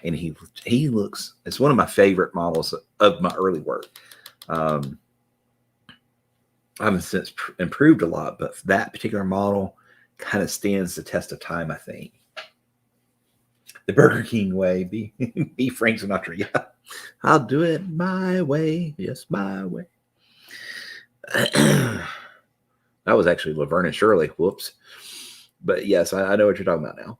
And he looks, it's one of my favorite models of my early work. I haven't since improved a lot, but that particular model kind of stands the test of time, I think. The Burger King way, be Frank Sinatra. Yeah, I'll do it my way. Yes, my way. That was actually Laverne and Shirley. Whoops. But yes, I know what you're talking about now.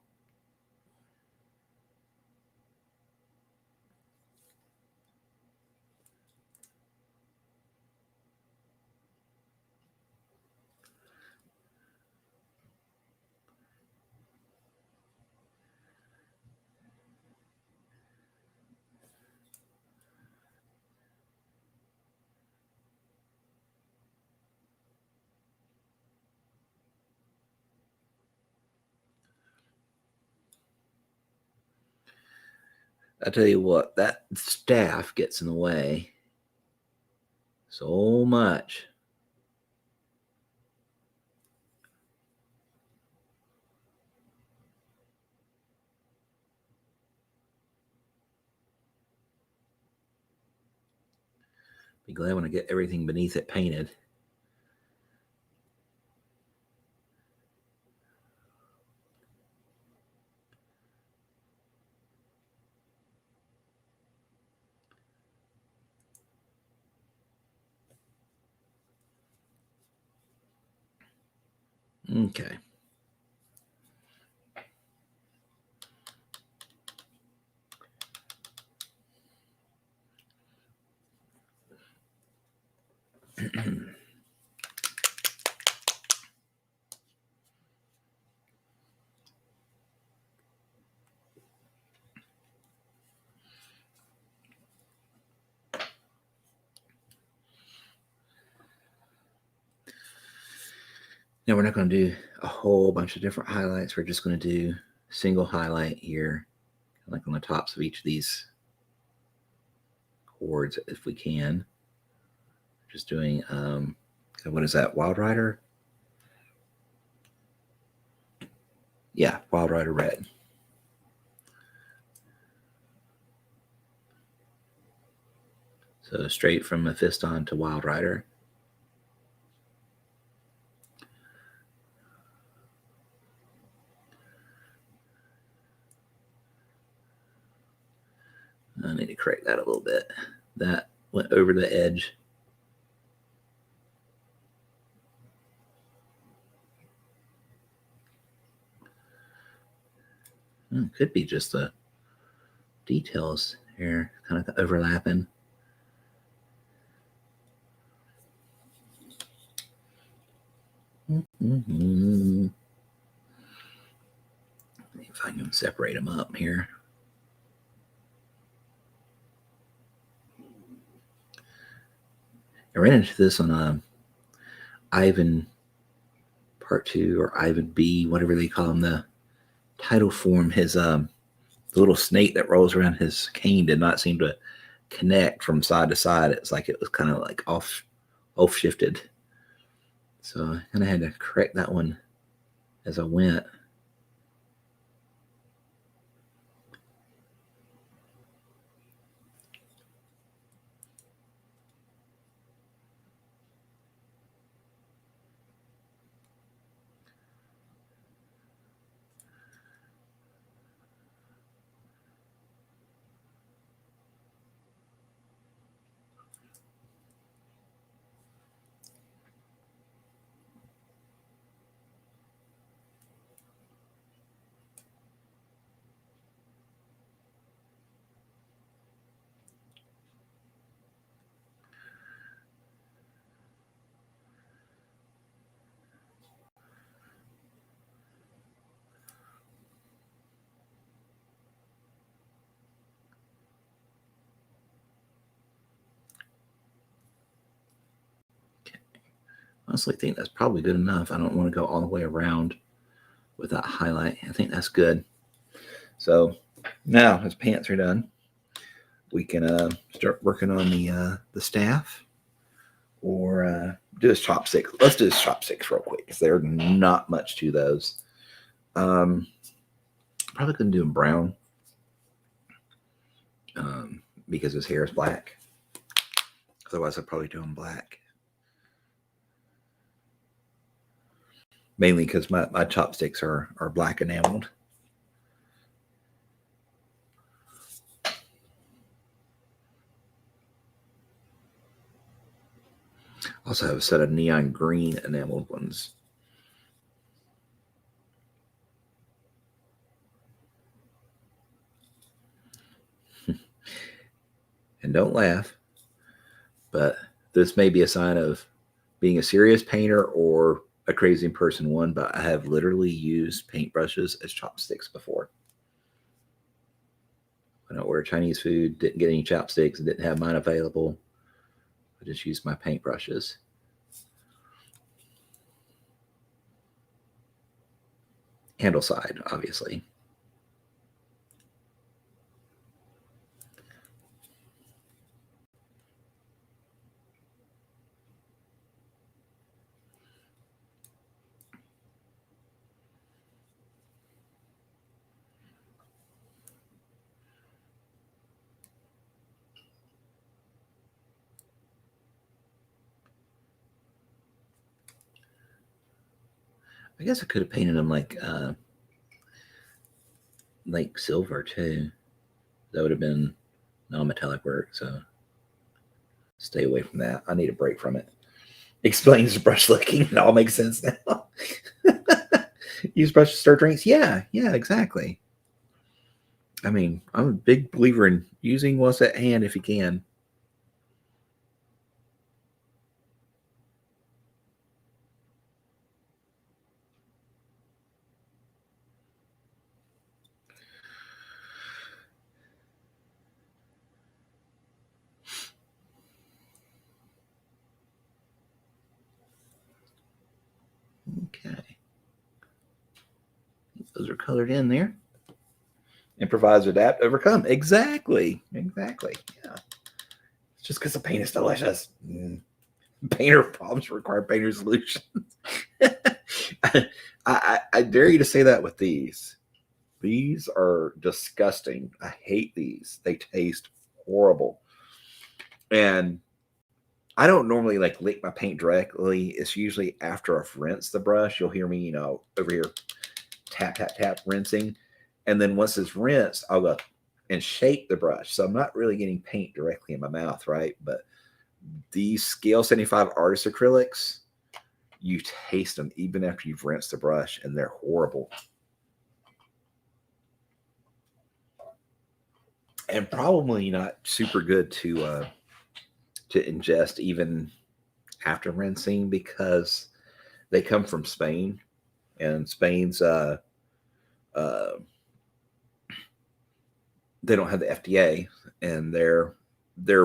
I tell you what, that staff gets in the way so much. Be glad when I get everything beneath it painted. Okay. Now we're not going to do a whole bunch of different highlights. We're just going to do single highlight here, like on the tops of each of these chords if we can. Just doing, what is that, Wild Rider? Yeah, Wild Rider Red. So straight from Mephiston to Wild Rider. I need to correct that a little bit. That went over the edge. Could be just the details here, kind of overlapping. Mm-hmm. If I can separate them up here. I ran into this on Ivan Part 2 or Ivan B, whatever they call him, the title form. His the little snake that rolls around his cane did not seem to connect from side to side. It's like it was kind of like off shifted. So I kind of had to correct that one as I went. Honestly, think that's probably good enough. I don't want to go all the way around with that highlight. I think that's good. So now his pants are done. We can start working on the staff or do his chopsticks. Let's do his chopsticks real quick because there's not much to those. Probably couldn't do him brown because his hair is black. Otherwise, I'd probably do him black. Mainly because my chopsticks are black enameled. Also have a set of neon green enameled ones. And don't laugh, but this may be a sign of being a serious painter or a crazy person one, but I have literally used paintbrushes as chopsticks before. I don't order Chinese food, didn't get any chopsticks, didn't have mine available. I just used my paintbrushes. Handle side, obviously. I guess I could have painted them like silver too. That would have been non-metallic work. So stay away from that. I need a break from it. Explains the brush looking. It all makes sense now. Use brush to stir drinks. Yeah, exactly. I mean, I'm a big believer in using what's at hand if you can. Okay. Those are colored in there. Improvise, adapt, overcome. Exactly. Yeah. It's just because the paint is delicious. Painter problems require painter solutions. I dare you to say that with these. These are disgusting. I hate these. They taste horrible. And I don't normally like lick my paint directly. It's usually after I've rinsed the brush. You'll hear me, over here tap, tap, tap, rinsing. And then once it's rinsed, I'll go and shake the brush. So I'm not really getting paint directly in my mouth, right? But these Scale 75 artist acrylics, you taste them even after you've rinsed the brush, and they're horrible. And probably not super good to ingest even after rinsing, because they come from Spain, and Spain's uh, they don't have the FDA, and their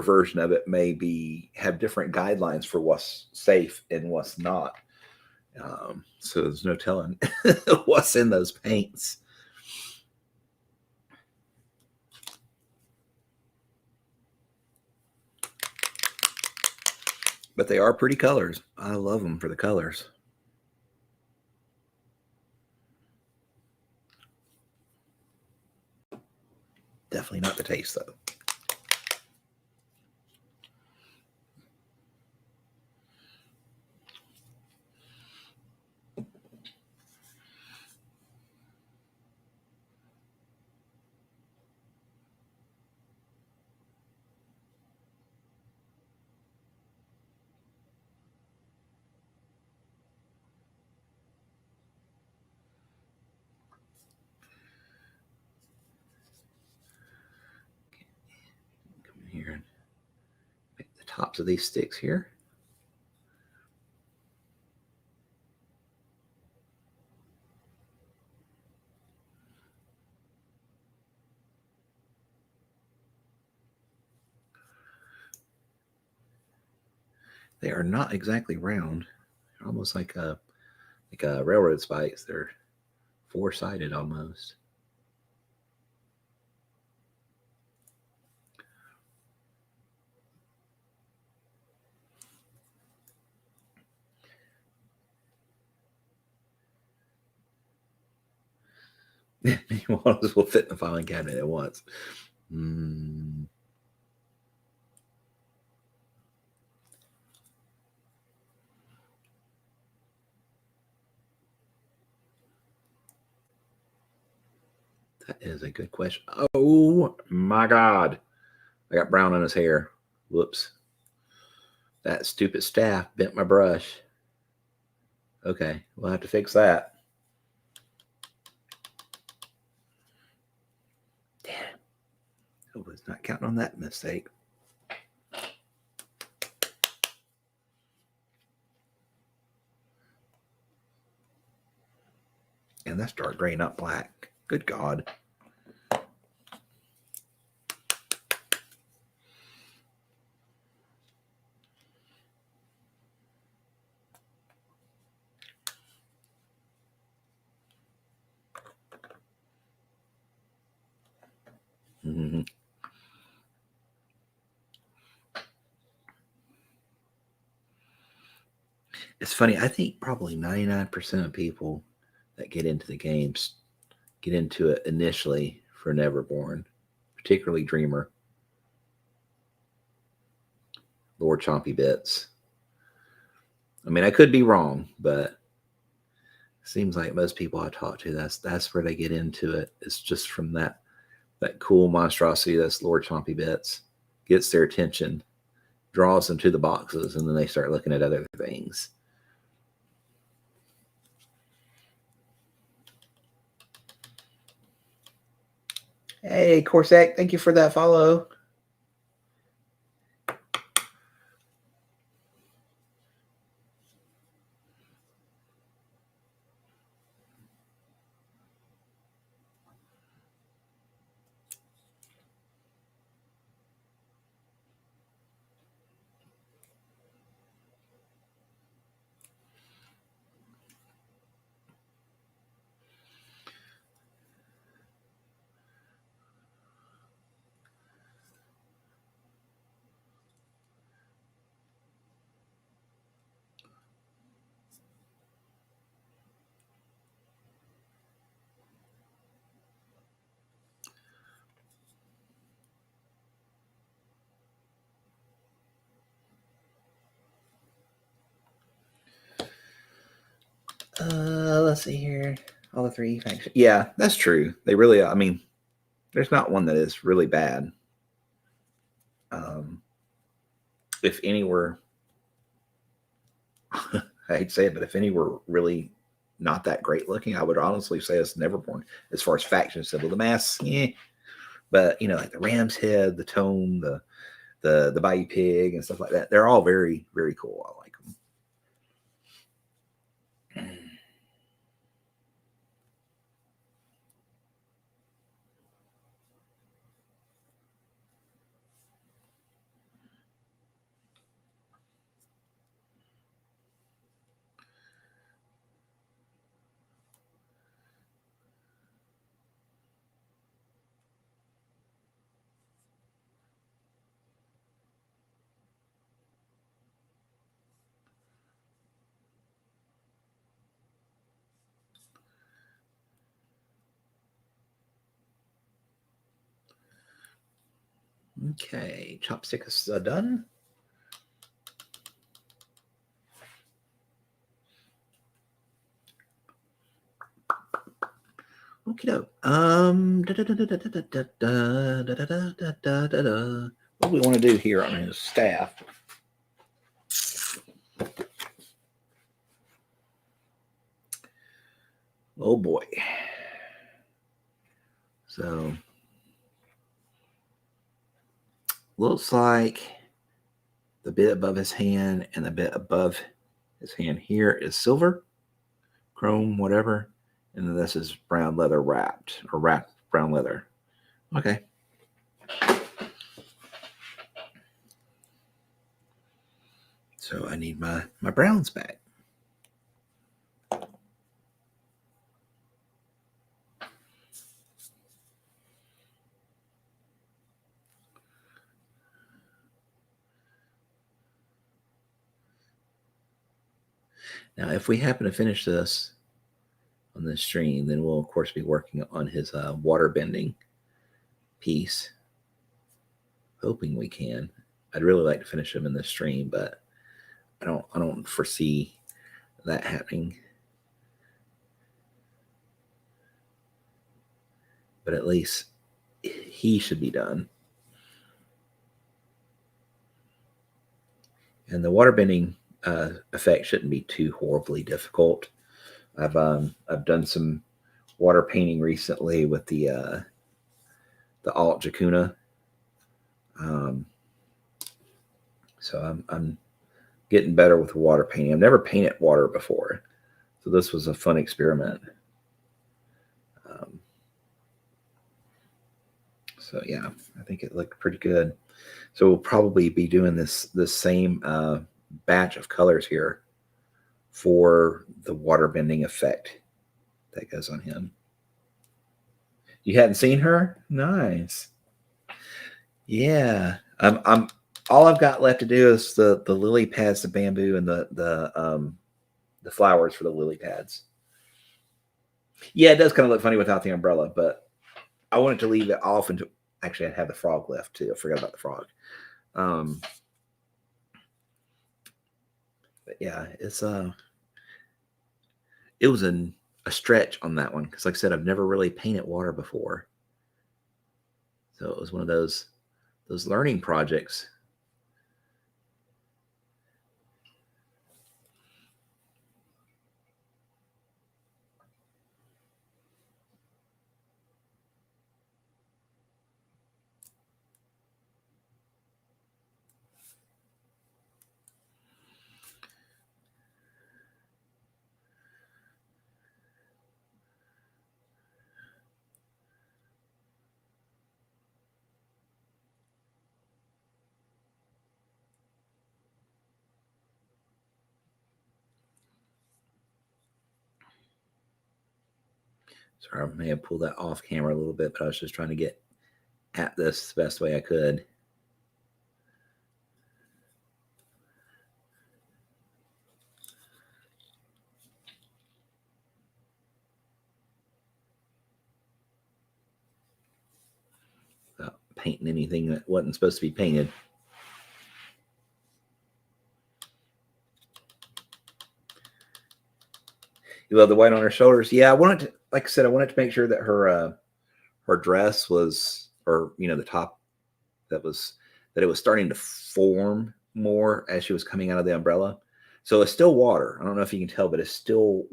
version of it may be have different guidelines for what's safe and what's not. So there's no telling what's in those paints. But they are pretty colors. I love them for the colors. Definitely not the taste, though. Come in here and make the tops of these sticks here. They are not exactly round. They're almost like a railroad spikes. They're four-sided almost. One of those will fit in the filing cabinet at once. Mm. That is a good question. Oh my God. I got brown on his hair. Whoops. That stupid staff bent my brush. Okay, we'll have to fix that. Damn. I was not counting on that mistake. And that's dark gray, not black. Good God. Mm-hmm. It's funny. I think probably 99% of people that get into the games get into it initially for Neverborn, particularly Dreamer, Lord Chompy Bits. I mean, I could be wrong, but Seems like most people I talk to, that's where they get into it. It's just from that cool monstrosity that's Lord Chompy Bits, gets their attention, draws them to the boxes, and then they start looking at other things. Hey, Corsac, thank you for that follow. Let's see here. All the three factions. Yeah, that's true. They really, I mean, there's not one that is really bad. If any were, I hate to say it, but if any were really not that great looking, I would honestly say it's Neverborn as far as factions. So the masks, yeah. But like the Ram's Head, the Tome, the Bayou Pig, and stuff like that, they're all very, very cool. I like them. Okay, chopstick is done. Okay, doke. What do we want to do here on his staff? Oh boy. So looks like the bit above his hand and the bit above his hand here is silver, chrome, whatever. And then this is brown leather wrapped brown leather. Okay. So I need my browns back. Now, if we happen to finish this on this stream, then we'll of course be working on his water bending piece. Hoping we can. I'd really like to finish him in this stream, but I don't foresee that happening. But at least he should be done. And the water bending effect shouldn't be too horribly difficult. I've done some water painting recently with the Alt Jacuna. So I'm getting better with water painting. I've never painted water before, so this was a fun experiment. So yeah, I think it looked pretty good. So we'll probably be doing this same batch of colors here for the water bending effect that goes on him. You hadn't seen her? Nice. Yeah, I'm all I've got left to do is the lily pads, the bamboo, and the flowers for the lily pads. Yeah, it does kind of look funny without the umbrella, but I wanted to leave it off until actually I have the frog left too. I forgot about the frog. But yeah, it was a stretch on that one because, like I said, I've never really painted water before, so it was one of those learning projects. Sorry, I may have pulled that off camera a little bit, but I was just trying to get at this the best way I could. Without painting anything that wasn't supposed to be painted. You love the white on her shoulders. Yeah, I wanted to, like I said, I wanted to make sure that her dress was, or the top that it was starting to form more as she was coming out of the umbrella. So it's still water. I don't know if you can tell, but it's still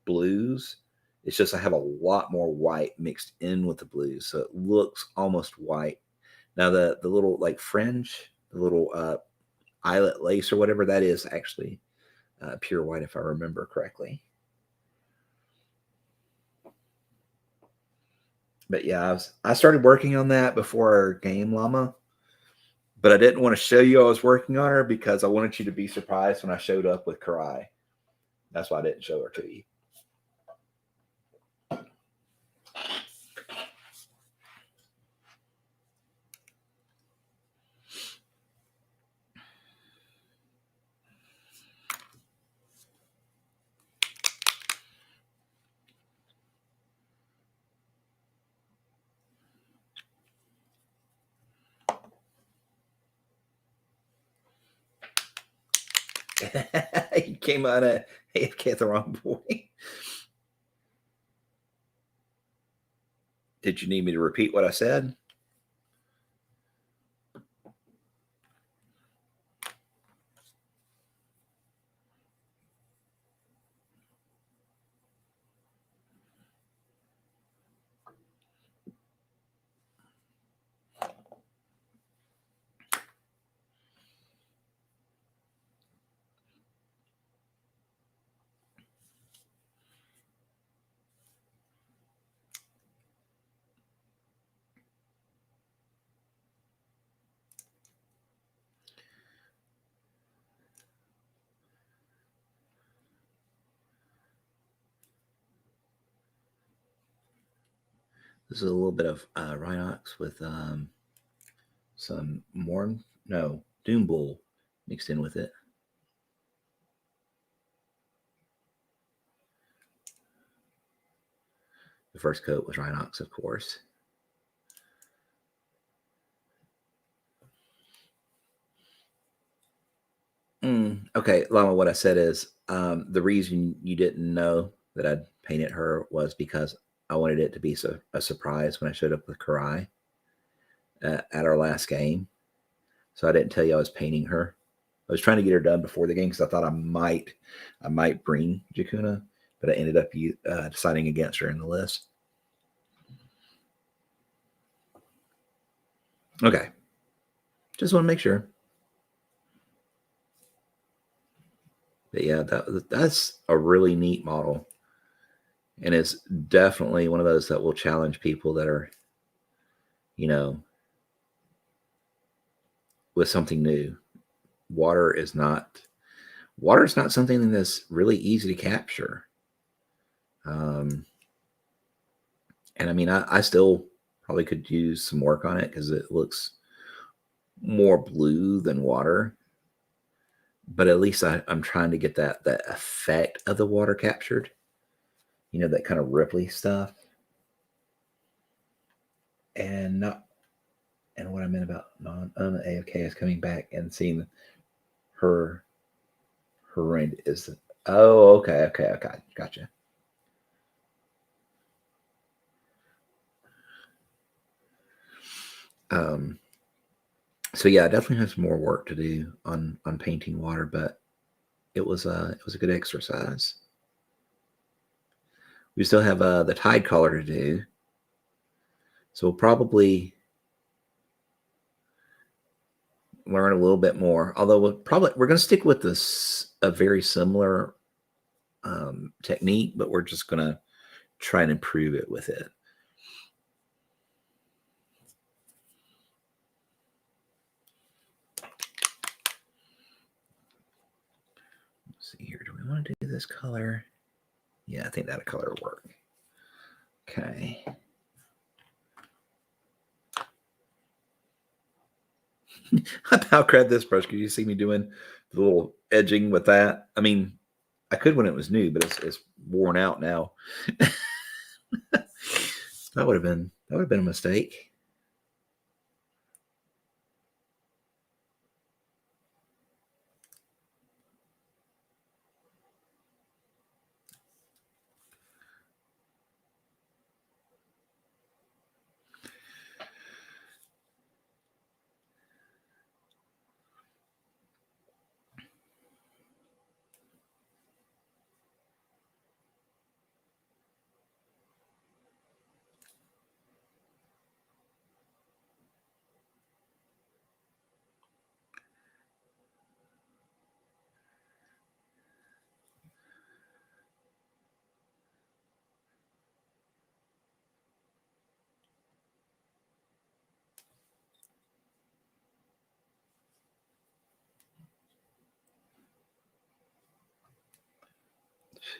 blues. It's just I have a lot more white mixed in with the blues, so it looks almost white. Now the little like fringe, the little eyelet lace or whatever that is, actually pure white if I remember correctly. But yeah, I started working on that before our game, Llama. But I didn't want to show you I was working on her because I wanted you to be surprised when I showed up with Karai. That's why I didn't show her to you. You came out of AFK the wrong boy. Did you need me to repeat what I said? This is a little bit of Rhinox with some Doom Bull mixed in with it. The first coat was Rhinox, of course. Okay, Llama, what I said is the reason you didn't know that I'd painted her was because I wanted it to be a surprise when I showed up with Karai at our last game. So I didn't tell you I was painting her. I was trying to get her done before the game because I thought I might bring Jakuna, but I ended up deciding against her in the list. Okay, just want to make sure. But yeah, that's a really neat model, and it's definitely one of those that will challenge people that are, with something new. Water is not something that's really easy to capture. And I mean, I still probably could use some work on it because it looks more blue than water. But at least I'm trying to get that effect of the water captured. That kind of ripply stuff. And not and what I meant about AFK is coming back and seeing her ring is, oh, okay, gotcha. So yeah, I definitely have some more work to do on painting water, but it was a good exercise. We still have the tide color to do, so we'll probably learn a little bit more. Although we're going to stick with this a very similar technique, but we're just going to try and improve it with it. Let's see here. Do we want to do this color? Yeah, I think that color will work. Okay. I about grabbed this brush because you see me doing the little edging with that. I mean, I could when it was new, but it's worn out now. That would have been a mistake.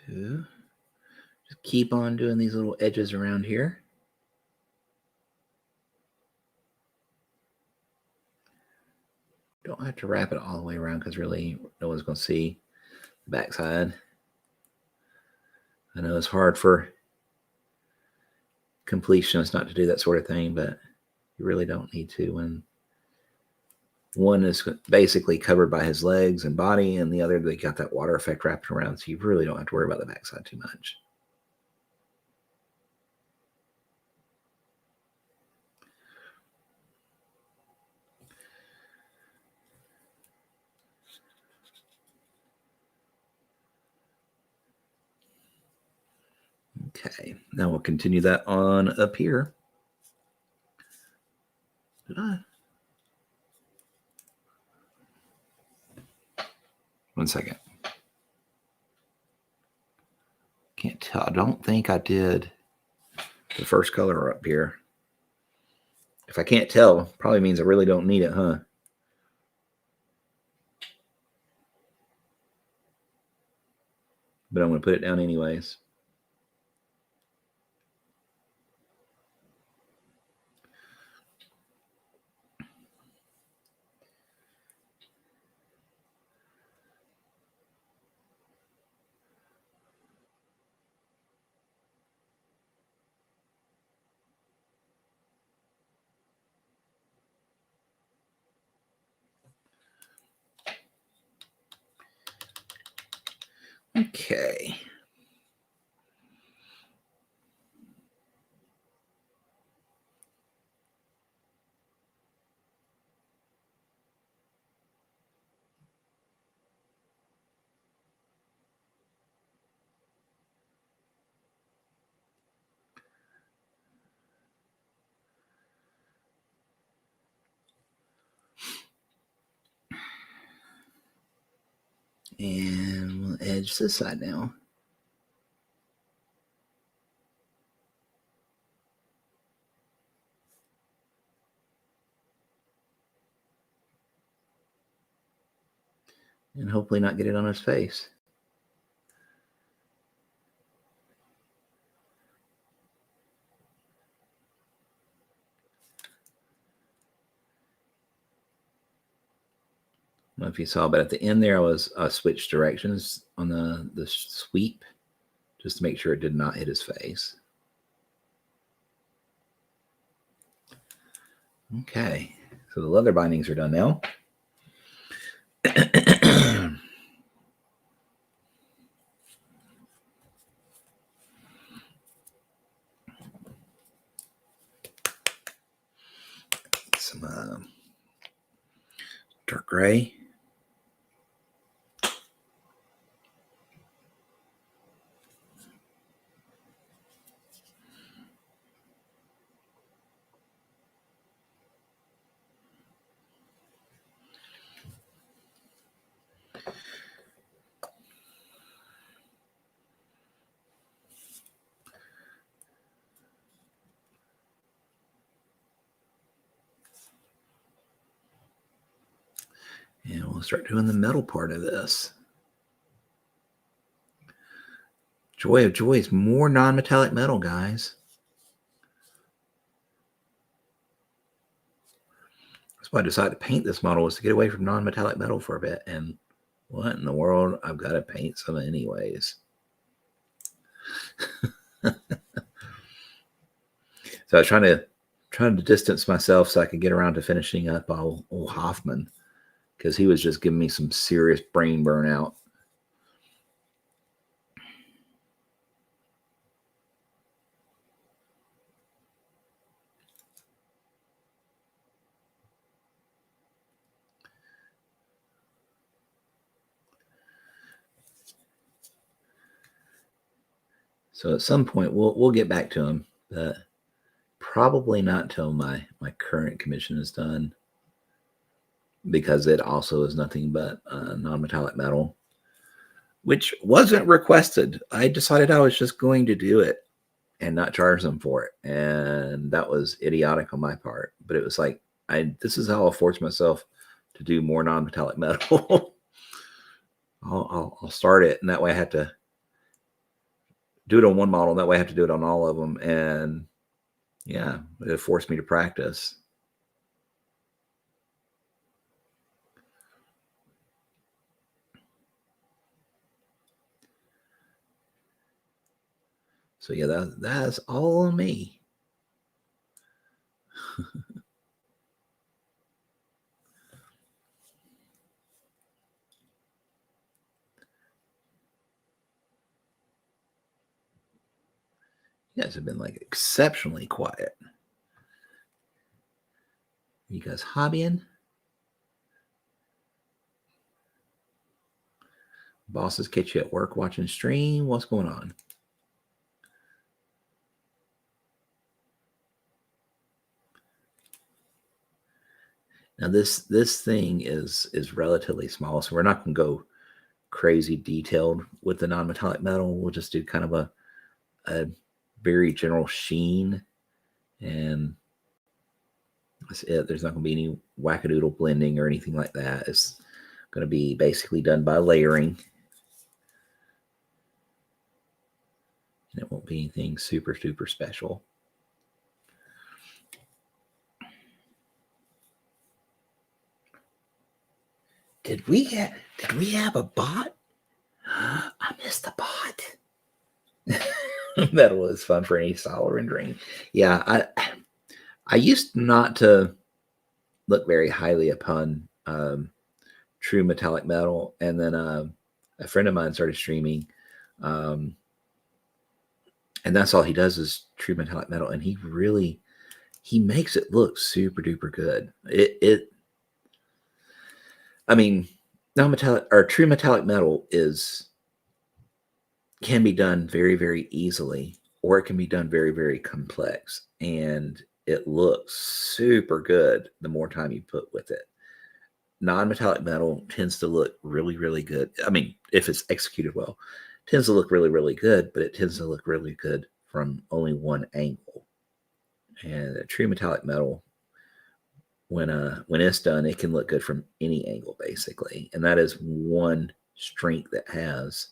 So, just keep on doing these little edges around here. Don't have to wrap it all the way around because really no one's going to see the backside. I know it's hard for completionists not to do that sort of thing, but you really don't need to when one is basically covered by his legs and body, and the other, they got that water effect wrapped around, so you really don't have to worry about the backside too much. Okay, now we'll continue that on up here. Did I? One second. Can't tell. I don't think I did the first color up here. If I can't tell, probably means I really don't need it, huh? But I'm going to put it down anyways. Okay. And we'll edge this side now. And hopefully not get it on his face. I don't know if you saw, but at the end there, I switched directions on the sweep just to make sure it did not hit his face. Okay, so the leather bindings are done now. dark gray. And we'll start doing the metal part of this. Joy of joys, more non-metallic metal, guys. That's why I decided to paint this model, was to get away from non-metallic metal for a bit. And what in the world? I've got to paint some anyways. So I was trying to distance myself so I could get around to finishing up old Hoffman, because he was just giving me some serious brain burnout. So at some point we'll get back to him, but probably not till my current commission is done, because it also is nothing but non-metallic metal, which wasn't requested. I decided I was just going to do it and not charge them for it, and that was idiotic on my part. But it was like, this is how I'll force myself to do more non-metallic metal. I'll start it, and that way I have to do it on one model, and that way I have to do it on all of them. And yeah, it forced me to practice. So yeah, that's all on me. You guys have been like exceptionally quiet. You guys hobbying? Bosses catch you at work watching stream? What's going on? Now this thing is relatively small, so we're not going to go crazy detailed with the non-metallic metal. We'll just do kind of a very general sheen, and that's it. There's not going to be any wackadoodle blending or anything like that. It's going to be basically done by layering, and it won't be anything super special. Did we have a bot? I missed the bot. That was fun for any style rendering. Yeah, I used not to look very highly upon true metallic metal, and then a friend of mine started streaming, and that's all he does is true metallic metal, and he makes it look super duper good. I mean, non-metallic or true metallic metal can be done very, very easily, or it can be done very, very complex, and it looks super good the more time you put with it. Non-metallic metal tends to look really, really good. I mean, if it's executed well, tends to look really, really good, but it tends to look really good from only one angle. And a true metallic metal, when it's done, it can look good from any angle, basically. And that is one strength that has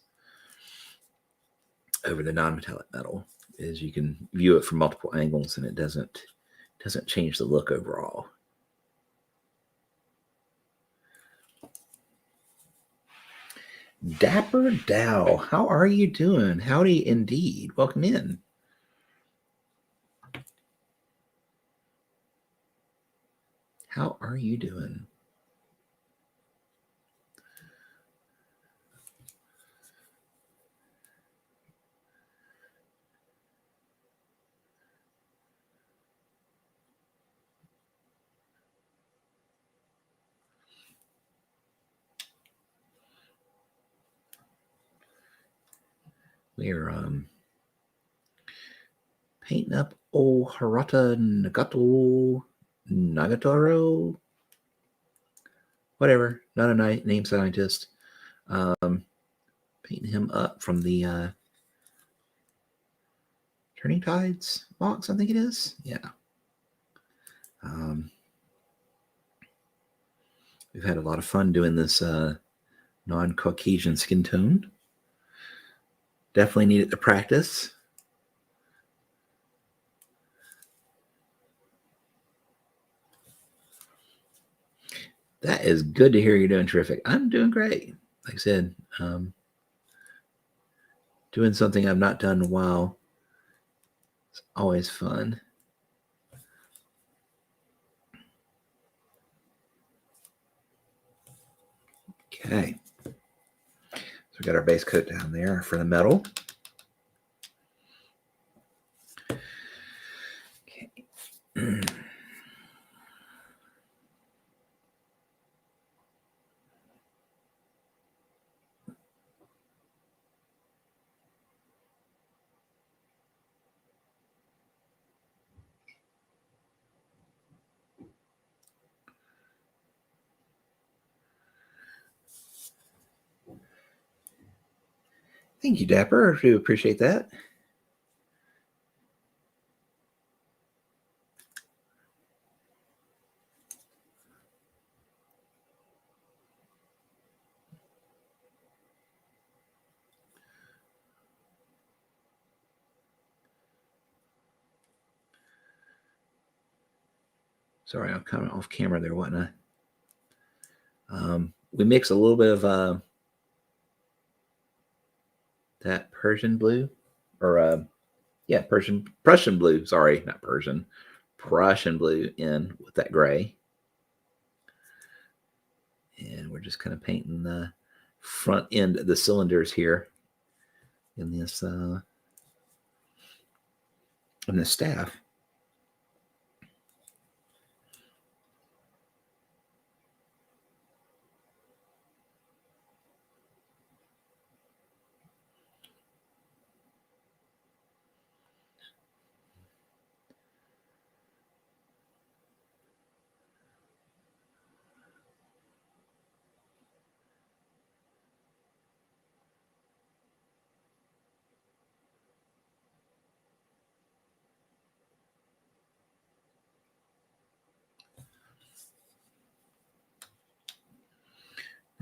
over the non-metallic metal, is you can view it from multiple angles, and it doesn't change the look overall. Dapper Dow, how are you doing? Howdy indeed. Welcome in. How are you doing? we're painting up old Harata Ngaatoro, whatever, not a name scientist. Painting him up from the Turning Tides box, I think it is. Yeah. We've had a lot of fun doing this non-Caucasian skin tone. Definitely needed to practice. That is good to hear. You're doing terrific. I'm doing great. Like I said, doing something I've not done in a while. It's always fun. Okay. So we got our base coat down there for the metal. Okay. Thank you, Dapper. I do appreciate that. Sorry, I'm kind of off camera there, wasn't I? We mix a little bit of that Persian blue, or yeah, Prussian blue. Sorry, not Persian, Prussian blue in with that gray, and we're just kind of painting the front end of the cylinders here in this staff.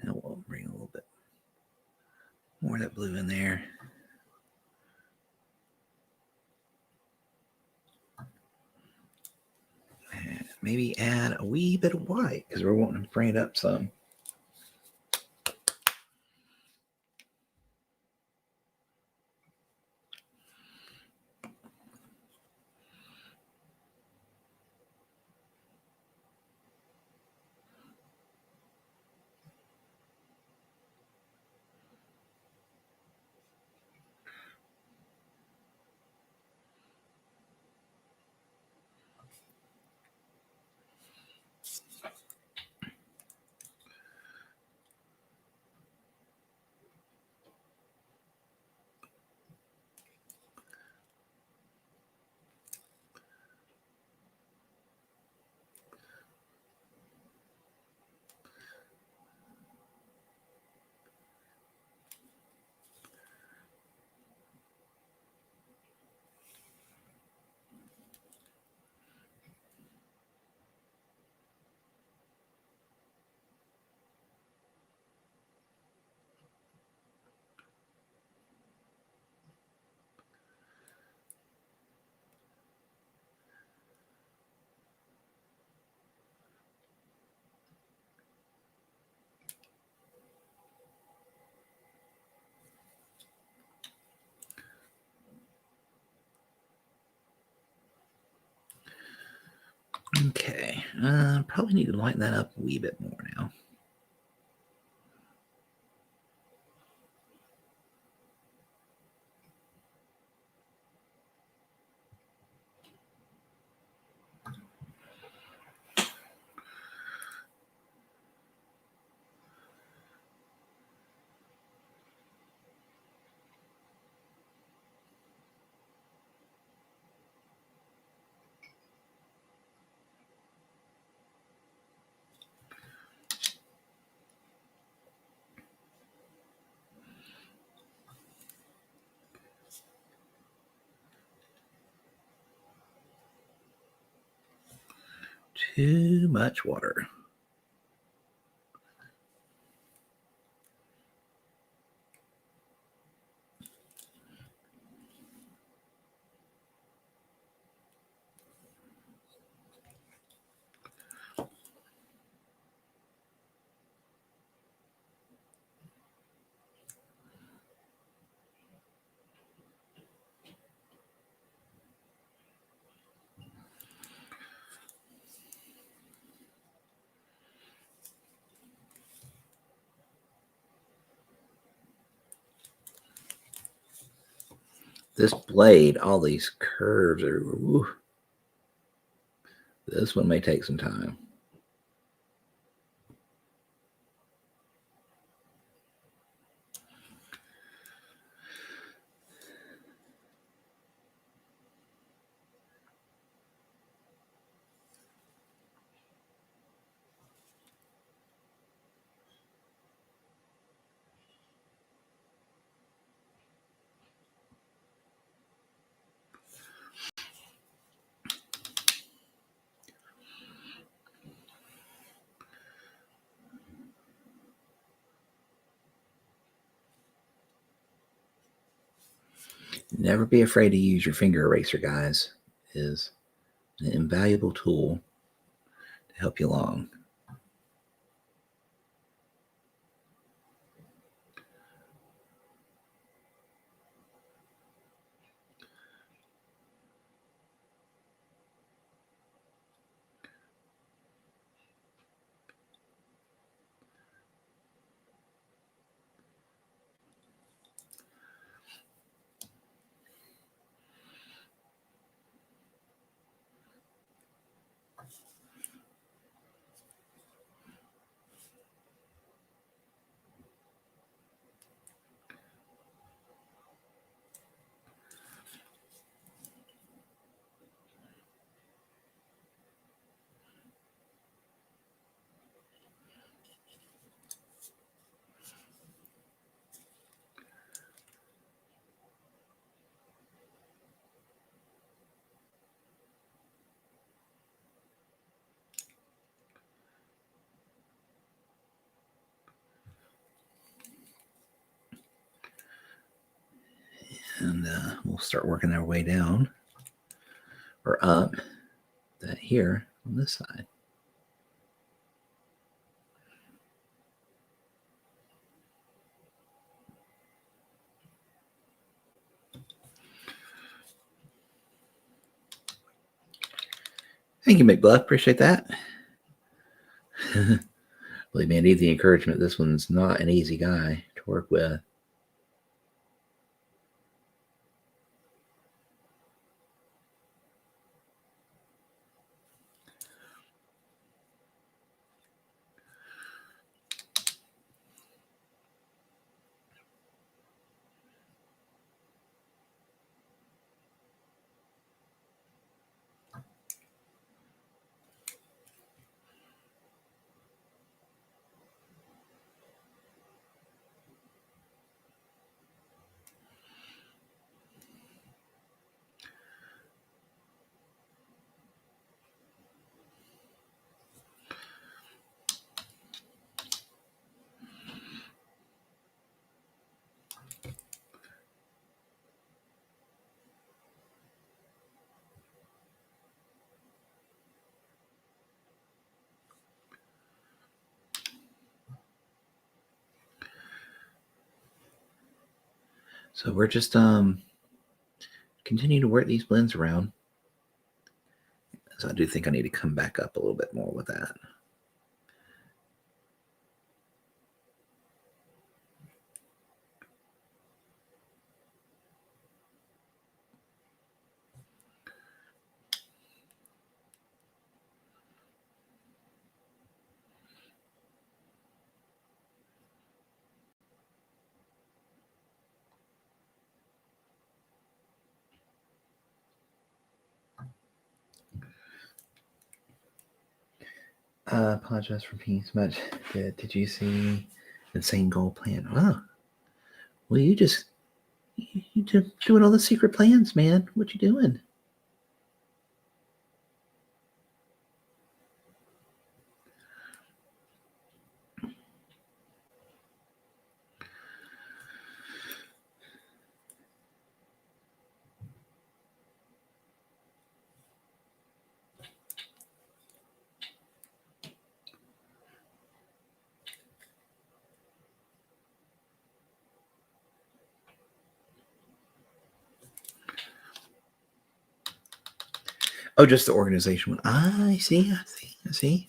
Now we'll bring a little bit more of that blue in there. And maybe add a wee bit of white because we're wanting to bring it up some. Okay, probably need to lighten that up a wee bit more now. Too much water. This blade, all these curves are. Woo. This one may take some time. Never be afraid to use your finger eraser, guys. It is an invaluable tool to help you along. And we'll start working our way down or up that here on this side. Thank you, McBluff. Appreciate that. Believe me, I need the encouragement. This one's not an easy guy to work with. So we're just continue to work these blends around. So I do think I need to come back up a little bit more with that. Apologize for being so much. Did you see Insane Goal Plan? Oh, well, you just doing all the secret plans, man. What you doing? Oh, just the organization one. I see. I see. I see.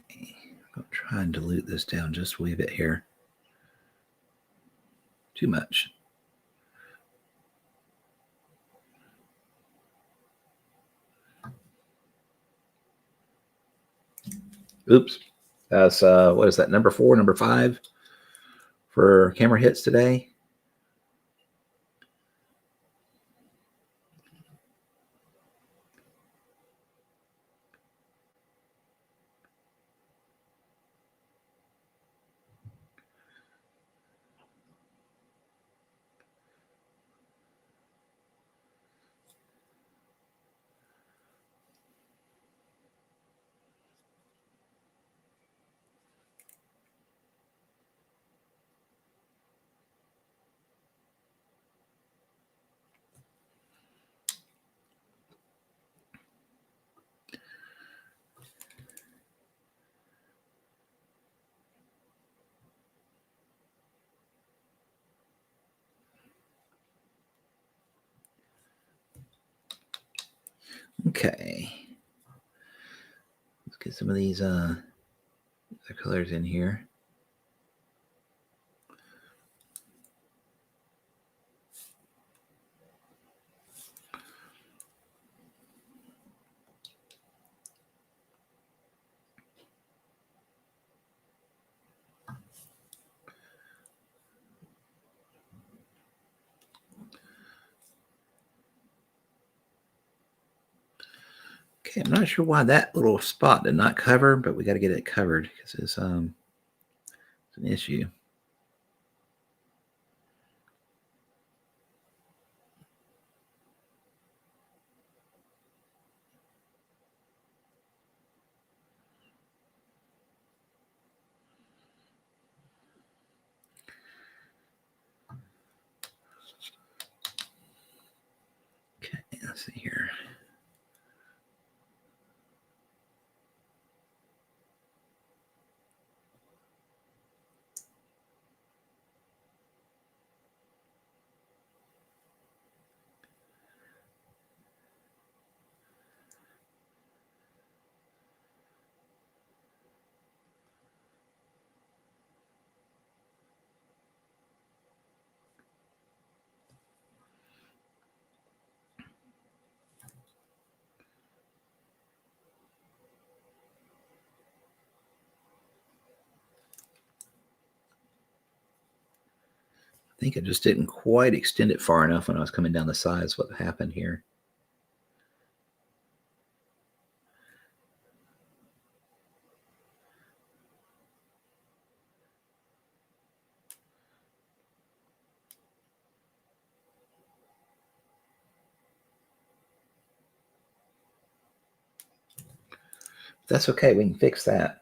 Okay. I'll try and dilute this down just a wee bit here. Too much. Oops. That's what is that? Number 4, number 5 for camera hits today. Okay. Let's get some of these other colors in here. Okay, I'm not sure why that little spot did not cover, but we got to get it covered because it's an issue. Okay, let's see here. I think I just didn't quite extend it far enough when I was coming down the sides. What happened here? That's okay. We can fix that.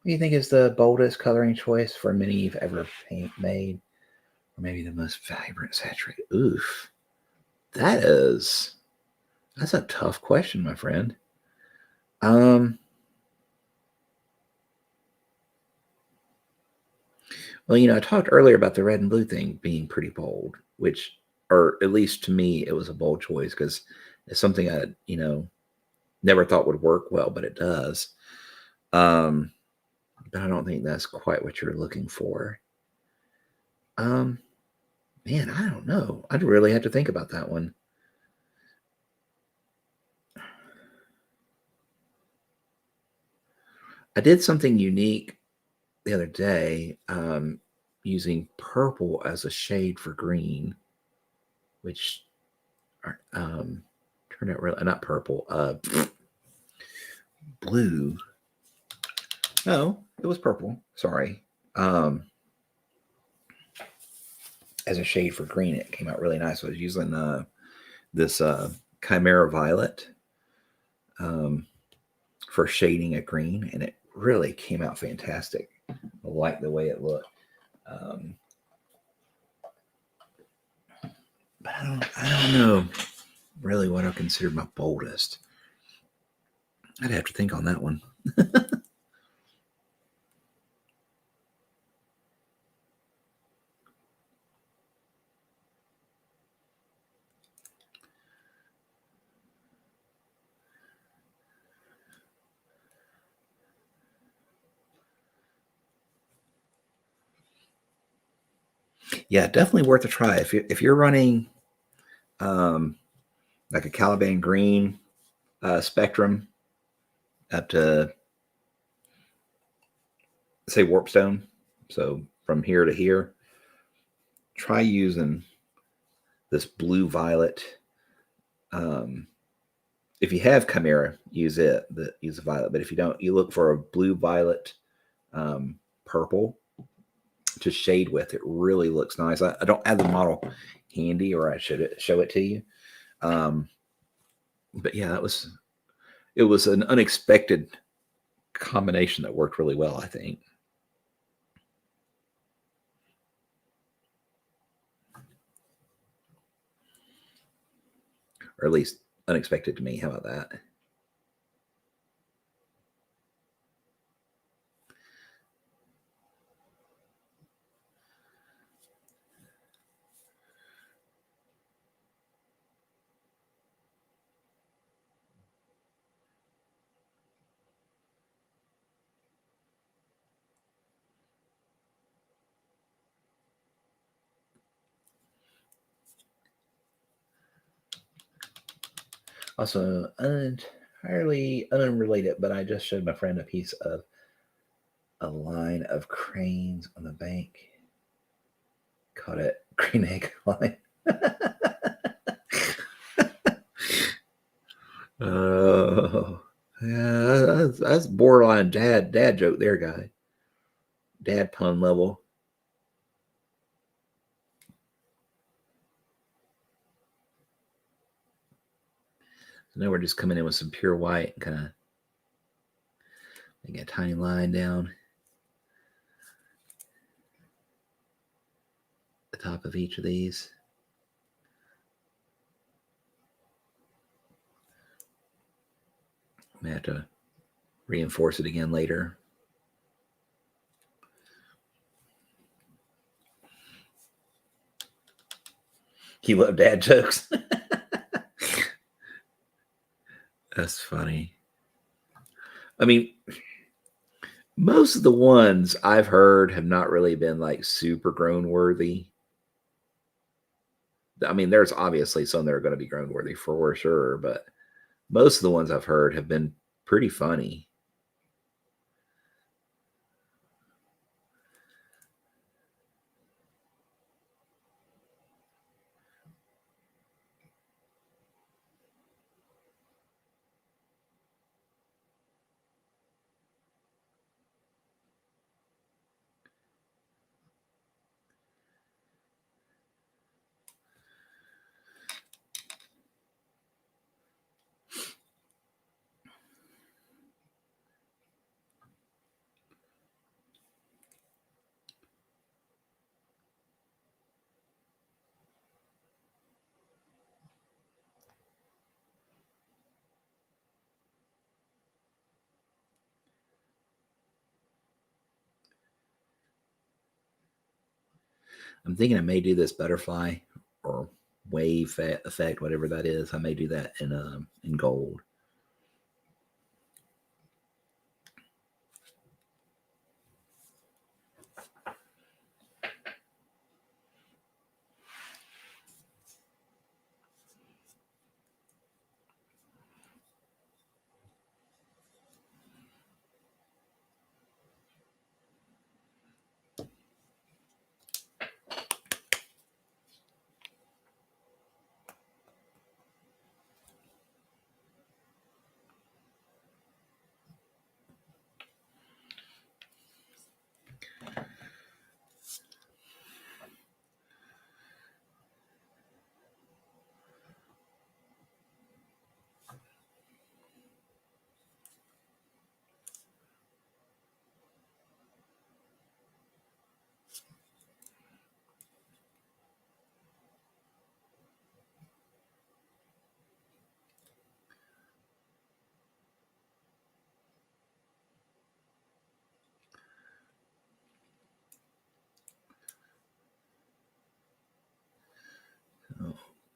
What do you think is the boldest coloring choice for many you've ever made? Or maybe the most vibrant saturated? Oof. That's a tough question, my friend. Um, well, I talked earlier about the red and blue thing being pretty bold, which, or at least to me, it was a bold choice because it's something I, never thought would work well, but it does. Um, but I don't think that's quite what you're looking for. Um, Man, I don't know. I'd really have to think about that one. I did something unique the other day, using purple as a shade for green, which turned out really not purple, blue. No, it was purple. Sorry. Um, as a shade for green, it came out really nice. I was using this Chimera Violet um, for shading a green, and it really came out fantastic. I like the way it looked. But I don't know really what I consider my boldest. I'd have to think on that one. Yeah, definitely worth a try. If you're running um, like a Caliban green spectrum up to say Warpstone, so from here to here, try using this blue violet. Um, if you have Chimera, use it. Use the violet. But if you don't, you look for a blue violet um, purple to shade with. It really looks nice. I don't have the model handy, or I should show it to you. Um, but yeah, it was an unexpected combination that worked really well, I think. Or at least unexpected to me. How about that? Also, entirely unrelated, but I just showed my friend a piece of a line of cranes on the bank. Caught it green egg line. Oh, yeah, that's borderline dad joke there, guy. Dad pun level. So now we're just coming in with some pure white, kind of making a tiny line down the top of each of these. I may have to reinforce it again later. You love dad jokes. That's funny. I mean, most of the ones I've heard have not really been like super groan worthy. I mean, there's obviously some that are going to be groan worthy for sure, but most of the ones I've heard have been pretty funny. I'm thinking I may do this butterfly or wave effect, whatever that is. I may do that in gold.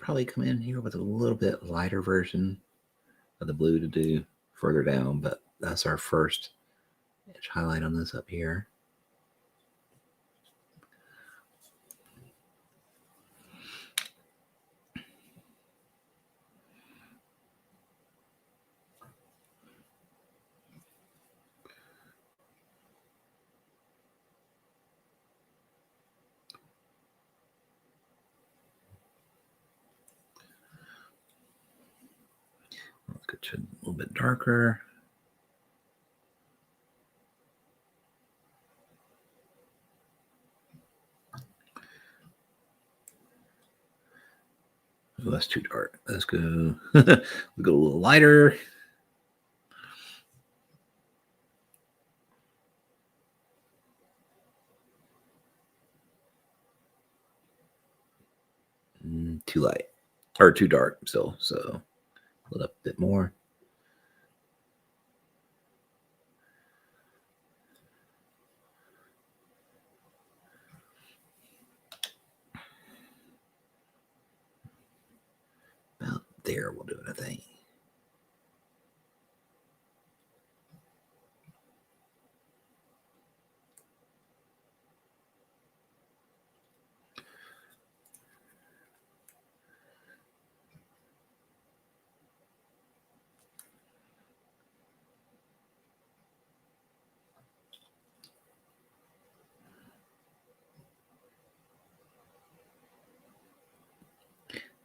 probably come in here with a little bit lighter version of the blue to do further down, but that's our first edge highlight on this up here. Let's get to a little bit darker. Oh, that's too dark. Let's go. We'll go a little lighter. Too light or too dark still. So a little bit more. About there, we'll do it, I think.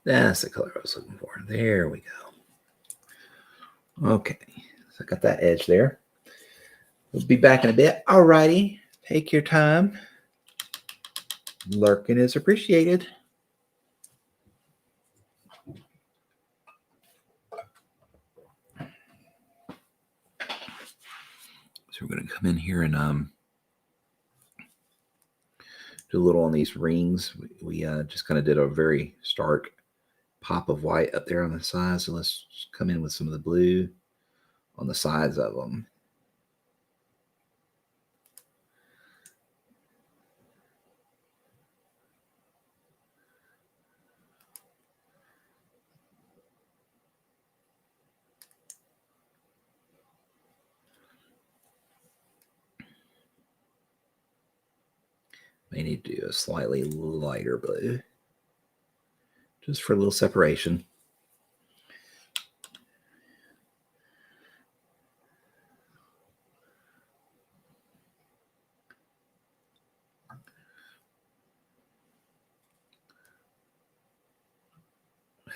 That's the color I was looking for. There we go. Okay, so I got that edge there. We'll be back in a bit. Alrighty, take your time. Lurking is appreciated. So we're going to come in here and do a little on these rings. We just kind of did a very stark pop of white up there on the sides. So let's come in with some of the blue on the sides of them. May need to do a slightly lighter blue just for a little separation.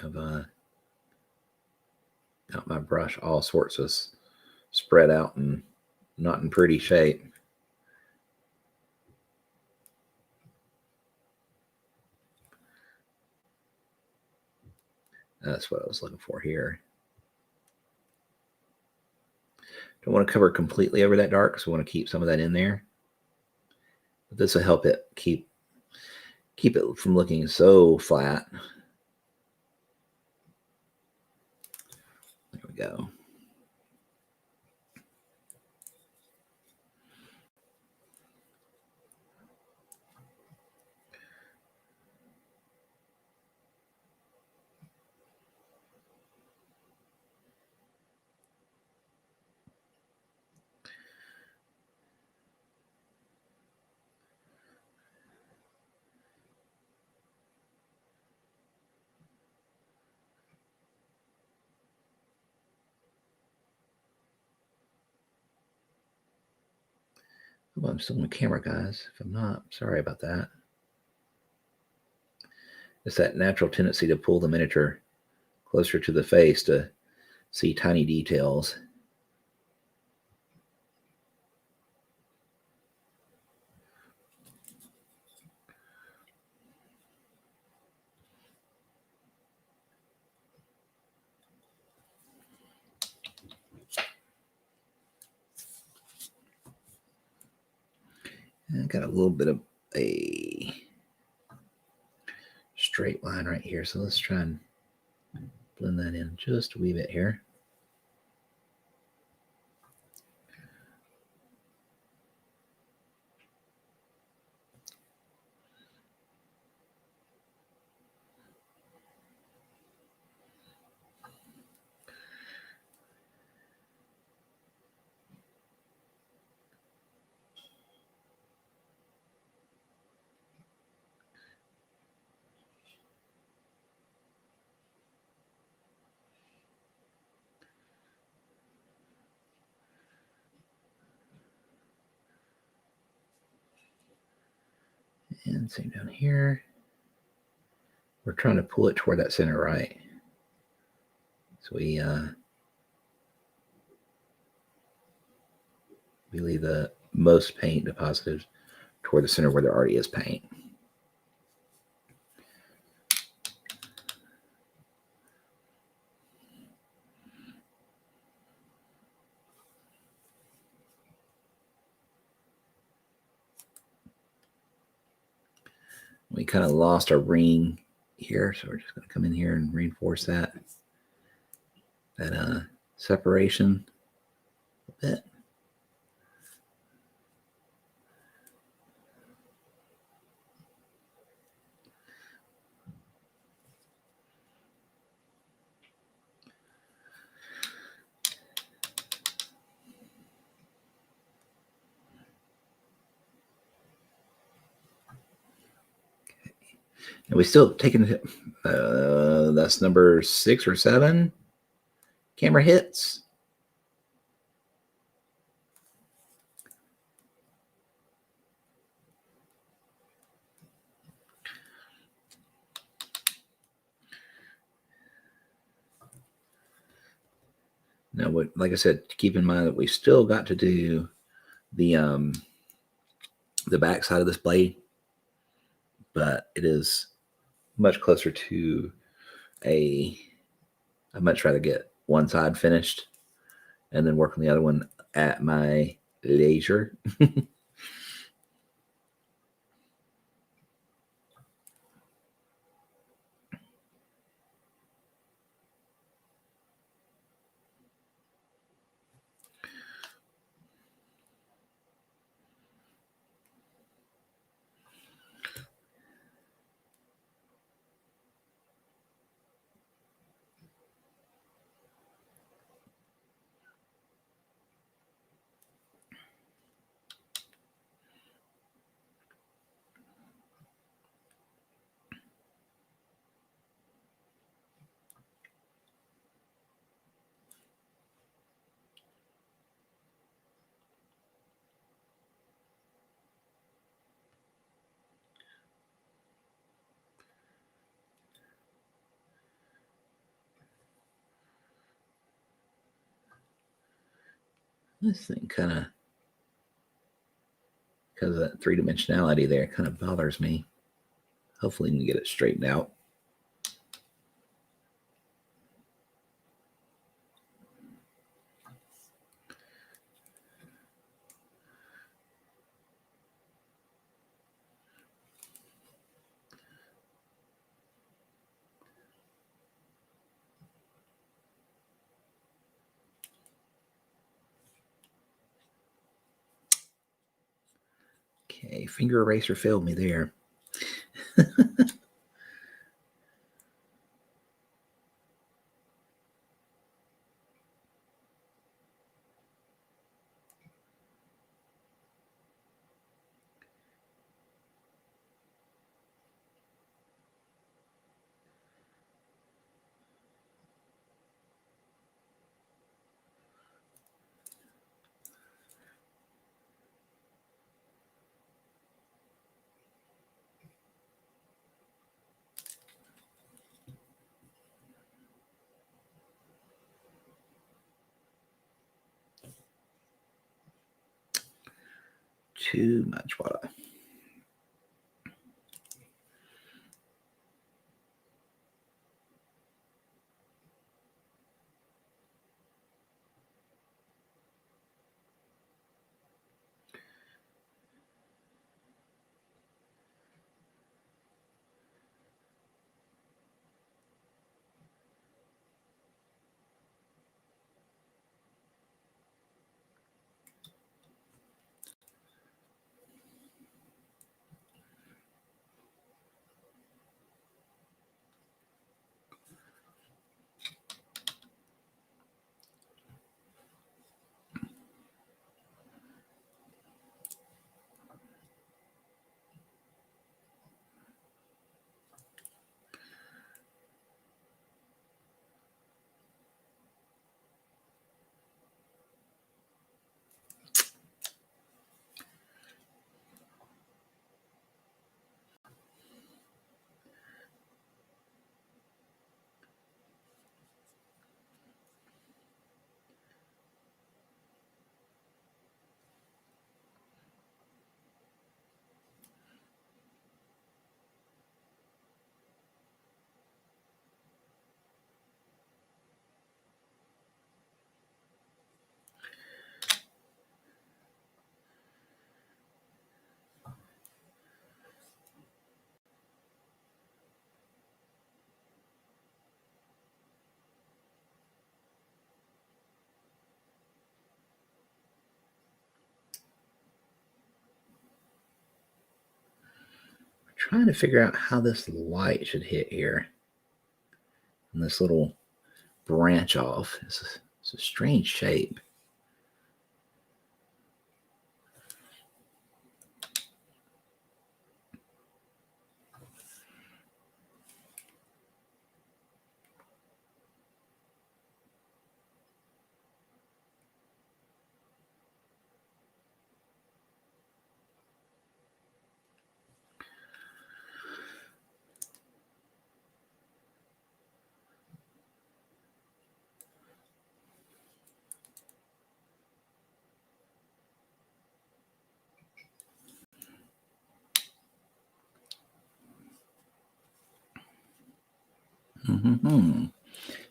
Have got my brush all sorts of spread out and not in pretty shape. That's what I was looking for here. Don't want to cover completely over that dark, so I want to keep some of that in there. But this will help it keep it from looking so flat. There we go. Oh, I'm still on the camera, guys. If I'm not, sorry about that. It's that natural tendency to pull the miniature closer to the face to see tiny details. And I got a little bit of a straight line right here. So let's try and blend that in just a wee bit here. And same down here. We're trying to pull it toward that center, right? So we leave the most paint deposited toward the center where there already is paint. We kind of lost our ring here, so we're just going to come in here and reinforce that separation a bit. And we still taking that's number 6 or 7 camera hits. Now, like I said, keep in mind that we still got to do the back side of this blade, but it is much closer to I'd much rather get one side finished and then work on the other one at my leisure. This thing kind of, because of that 3-dimensionality there, kind of bothers me. Hopefully we can get it straightened out. Okay, finger eraser failed me there. Too much water. trying to figure out how this light should hit here. And this little branch off. It's a strange shape.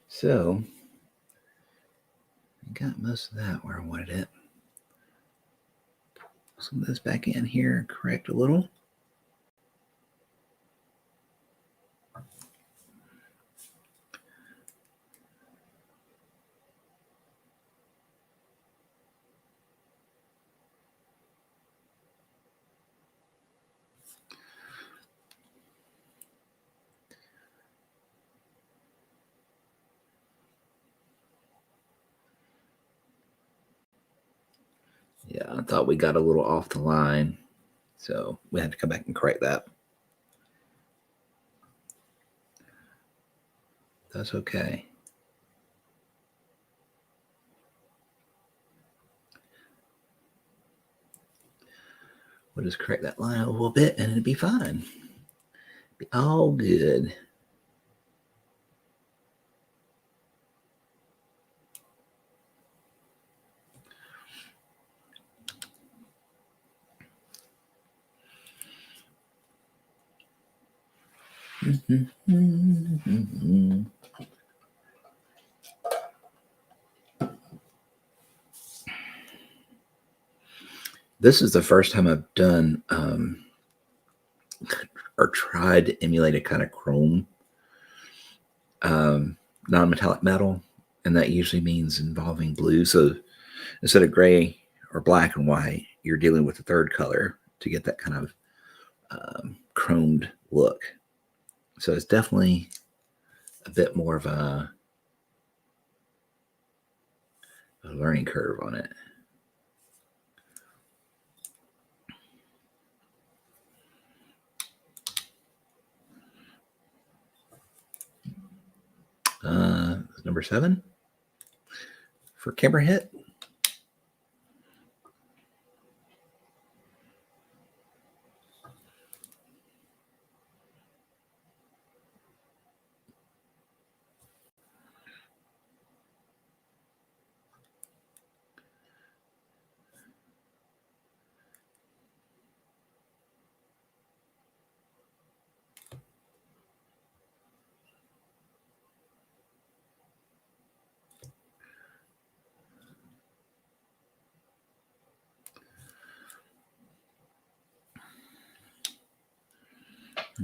So, I got most of that where I wanted it. Some of this back in here, correct a little. Yeah, I thought we got a little off the line, so we had to come back and correct that. That's okay. We'll just correct that line a little bit and it'll be fine. Be all good. This is the first time I've done or tried to emulate a kind of chrome non-metallic metal, and that usually means involving blue. So instead of gray or black and white, you're dealing with a third color to get that kind of chromed look. So it's definitely a bit more of a learning curve on it. Number 7 for camera hit.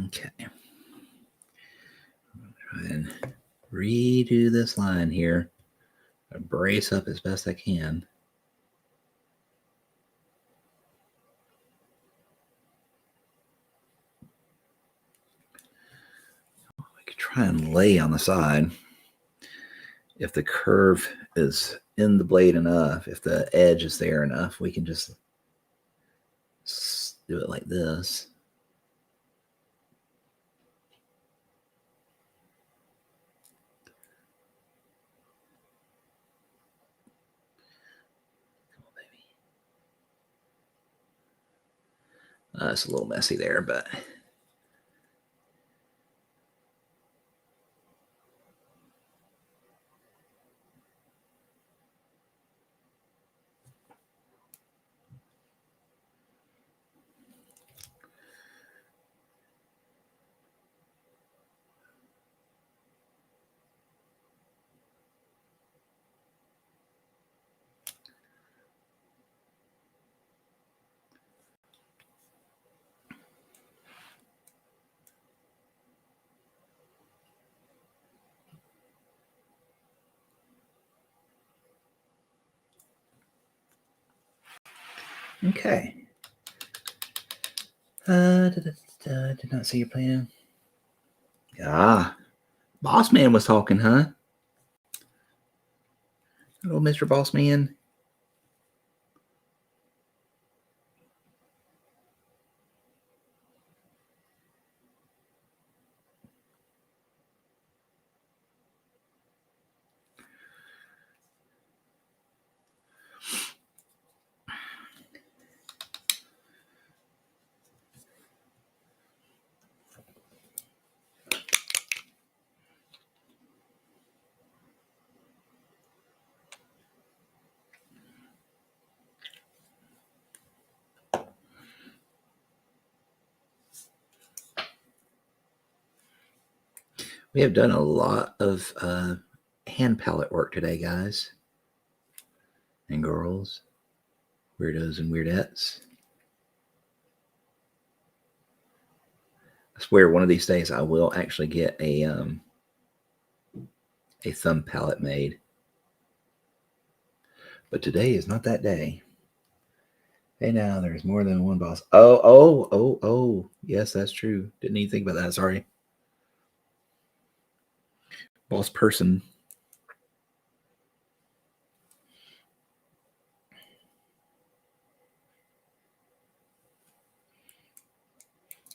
Okay. Try and redo this line here. I brace up as best I can. I could try and lay on the side. If the curve is in the blade enough, if the edge is there enough, we can just do it like this. It's a little messy there, but okay. Did not see your plan. Ah, Boss Man was talking, huh? Hello, Mr. Boss Man. We have done a lot of hand palette work today, guys and girls, weirdos and weirdettes. I swear one of these days I will actually get a thumb palette made. But today is not that day. Hey, now there's more than one boss. Oh. Yes, that's true. Didn't even think about that. Sorry. Boss person.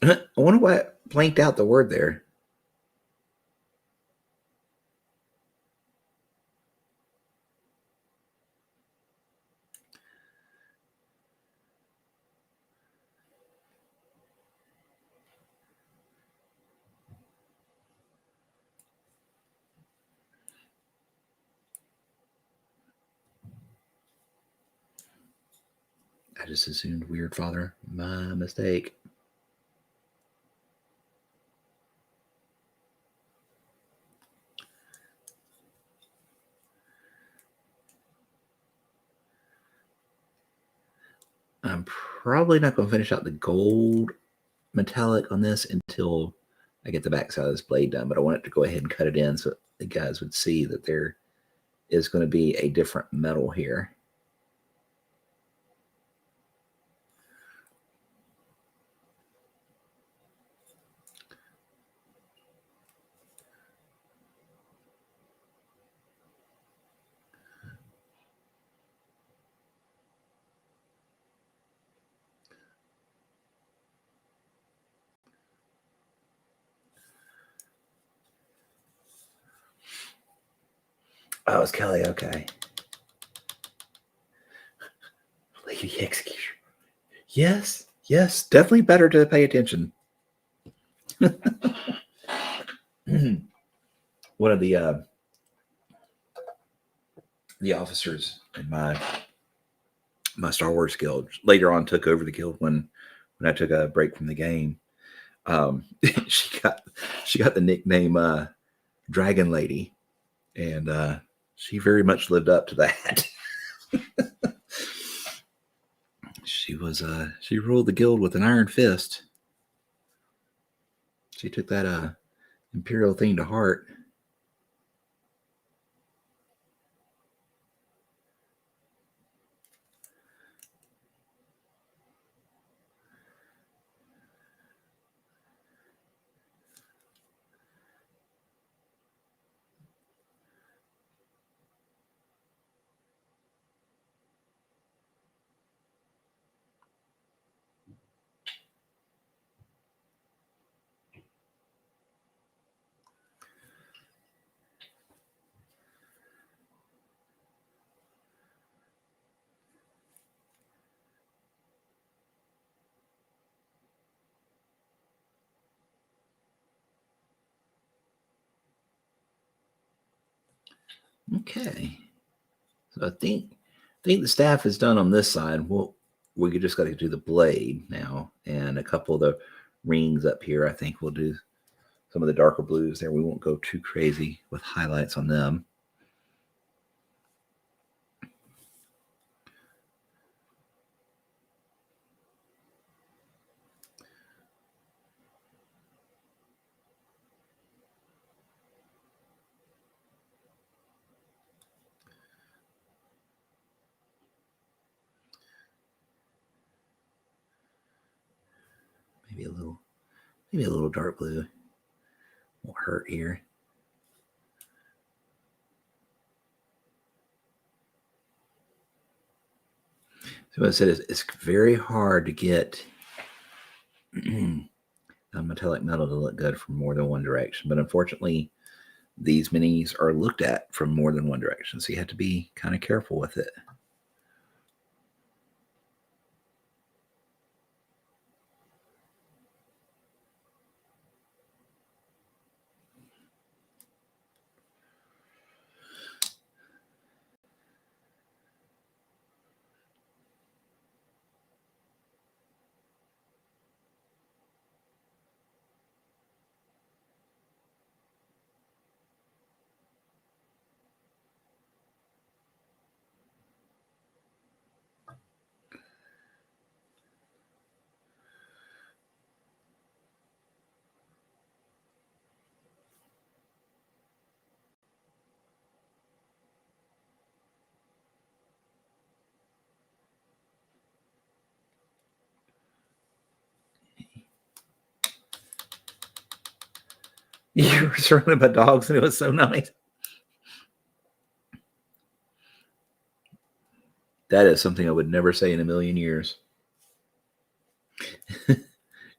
I wonder why it blanked out the word there. I just assumed weird father. My mistake. I'm probably not going to finish out the gold metallic on this until I get the backside of this blade done, but I wanted to go ahead and cut it in so the guys would see that there is going to be a different metal here. Oh, it's Kelly. Okay. Lady Executioner. Yes. Definitely better to pay attention. One of the officers in my Star Wars guild later on took over the guild when I took a break from the game. She got the nickname Dragon Lady, and she very much lived up to that. She ruled the guild with an iron fist. She took that imperial thing to heart. Okay, so I think the staff is done on this side. We just got to do the blade now and a couple of the rings up here. I think we'll do some of the darker blues there. We won't go too crazy with highlights on them. Maybe a little Maybe a little dark blue won't hurt here. So what I said is it's very hard to get a metallic metal to look good from more than one direction. But unfortunately, these minis are looked at from more than one direction. So you have to be kind of careful with it. You were surrounded by dogs, and it was so nice. That is something I would never say in a million years.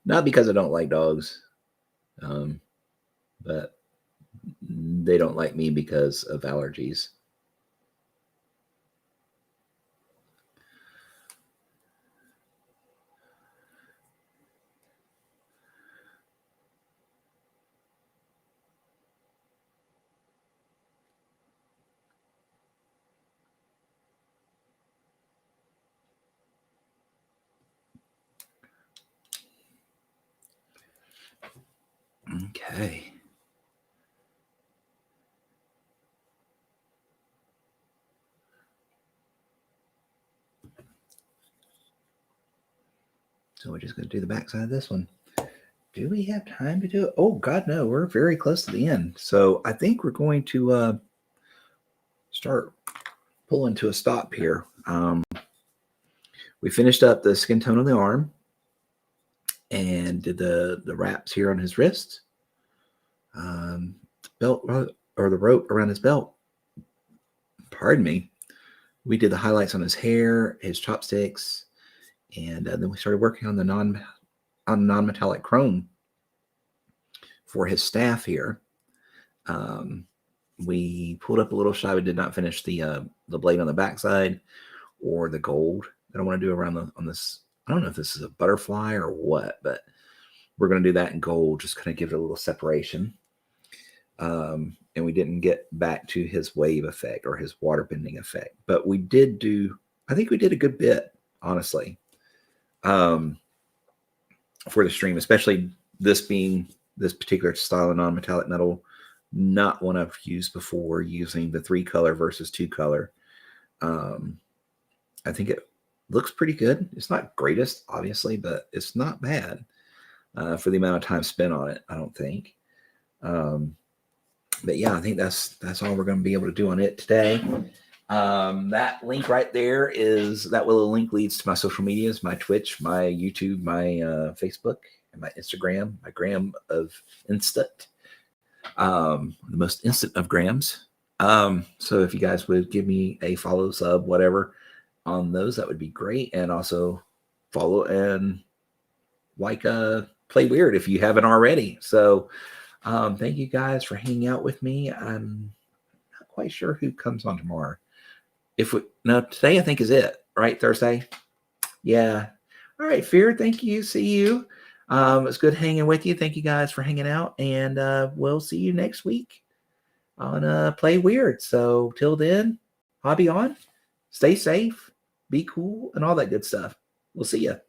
Not because I don't like dogs, but they don't like me because of allergies. Okay. So we're just going to do the backside of this one. Do we have time to do it? Oh, God, no. We're very close to the end. So I think we're going to start pulling to a stop here. We finished up the skin tone on the arm and did the wraps here on his wrist, belt or the rope around his belt. Pardon me. We did the highlights on his hair, his chopsticks, and then we started working on the non-metallic chrome for his staff here. We pulled up a little shy. We did not finish the blade on the backside or the gold that I want to do around on this. I don't know if this is a butterfly or what, but we're going to do that in gold, just kind of give it a little separation. And we didn't get back to his wave effect or his water bending effect, but we did do, I think we did a good bit, honestly, for the stream, especially this being this particular style of non-metallic metal, not one I've used before, using the 3-color versus 2-color. I think it looks pretty good. It's not greatest, obviously, but it's not bad for the amount of time spent on it, I don't think. But yeah, I think that's all we're going to be able to do on it today. That link right there that little link leads to my social medias, my Twitch, my YouTube, my Facebook, and my Instagram, my gram of instant, the most instant of grams. So if you guys would give me a follow, sub, whatever on those, that would be great. And also follow and like Play Wyrd if you haven't already. So thank you guys for hanging out with me. I'm not quite sure who comes on tomorrow. Today I think is it, right? Thursday? Yeah. All right, Fear. Thank you. See you. It's good hanging with you. Thank you guys for hanging out, and we'll see you next week on Play Wyrd. So till then, hobby on, stay safe, be cool, and all that good stuff. We'll see you.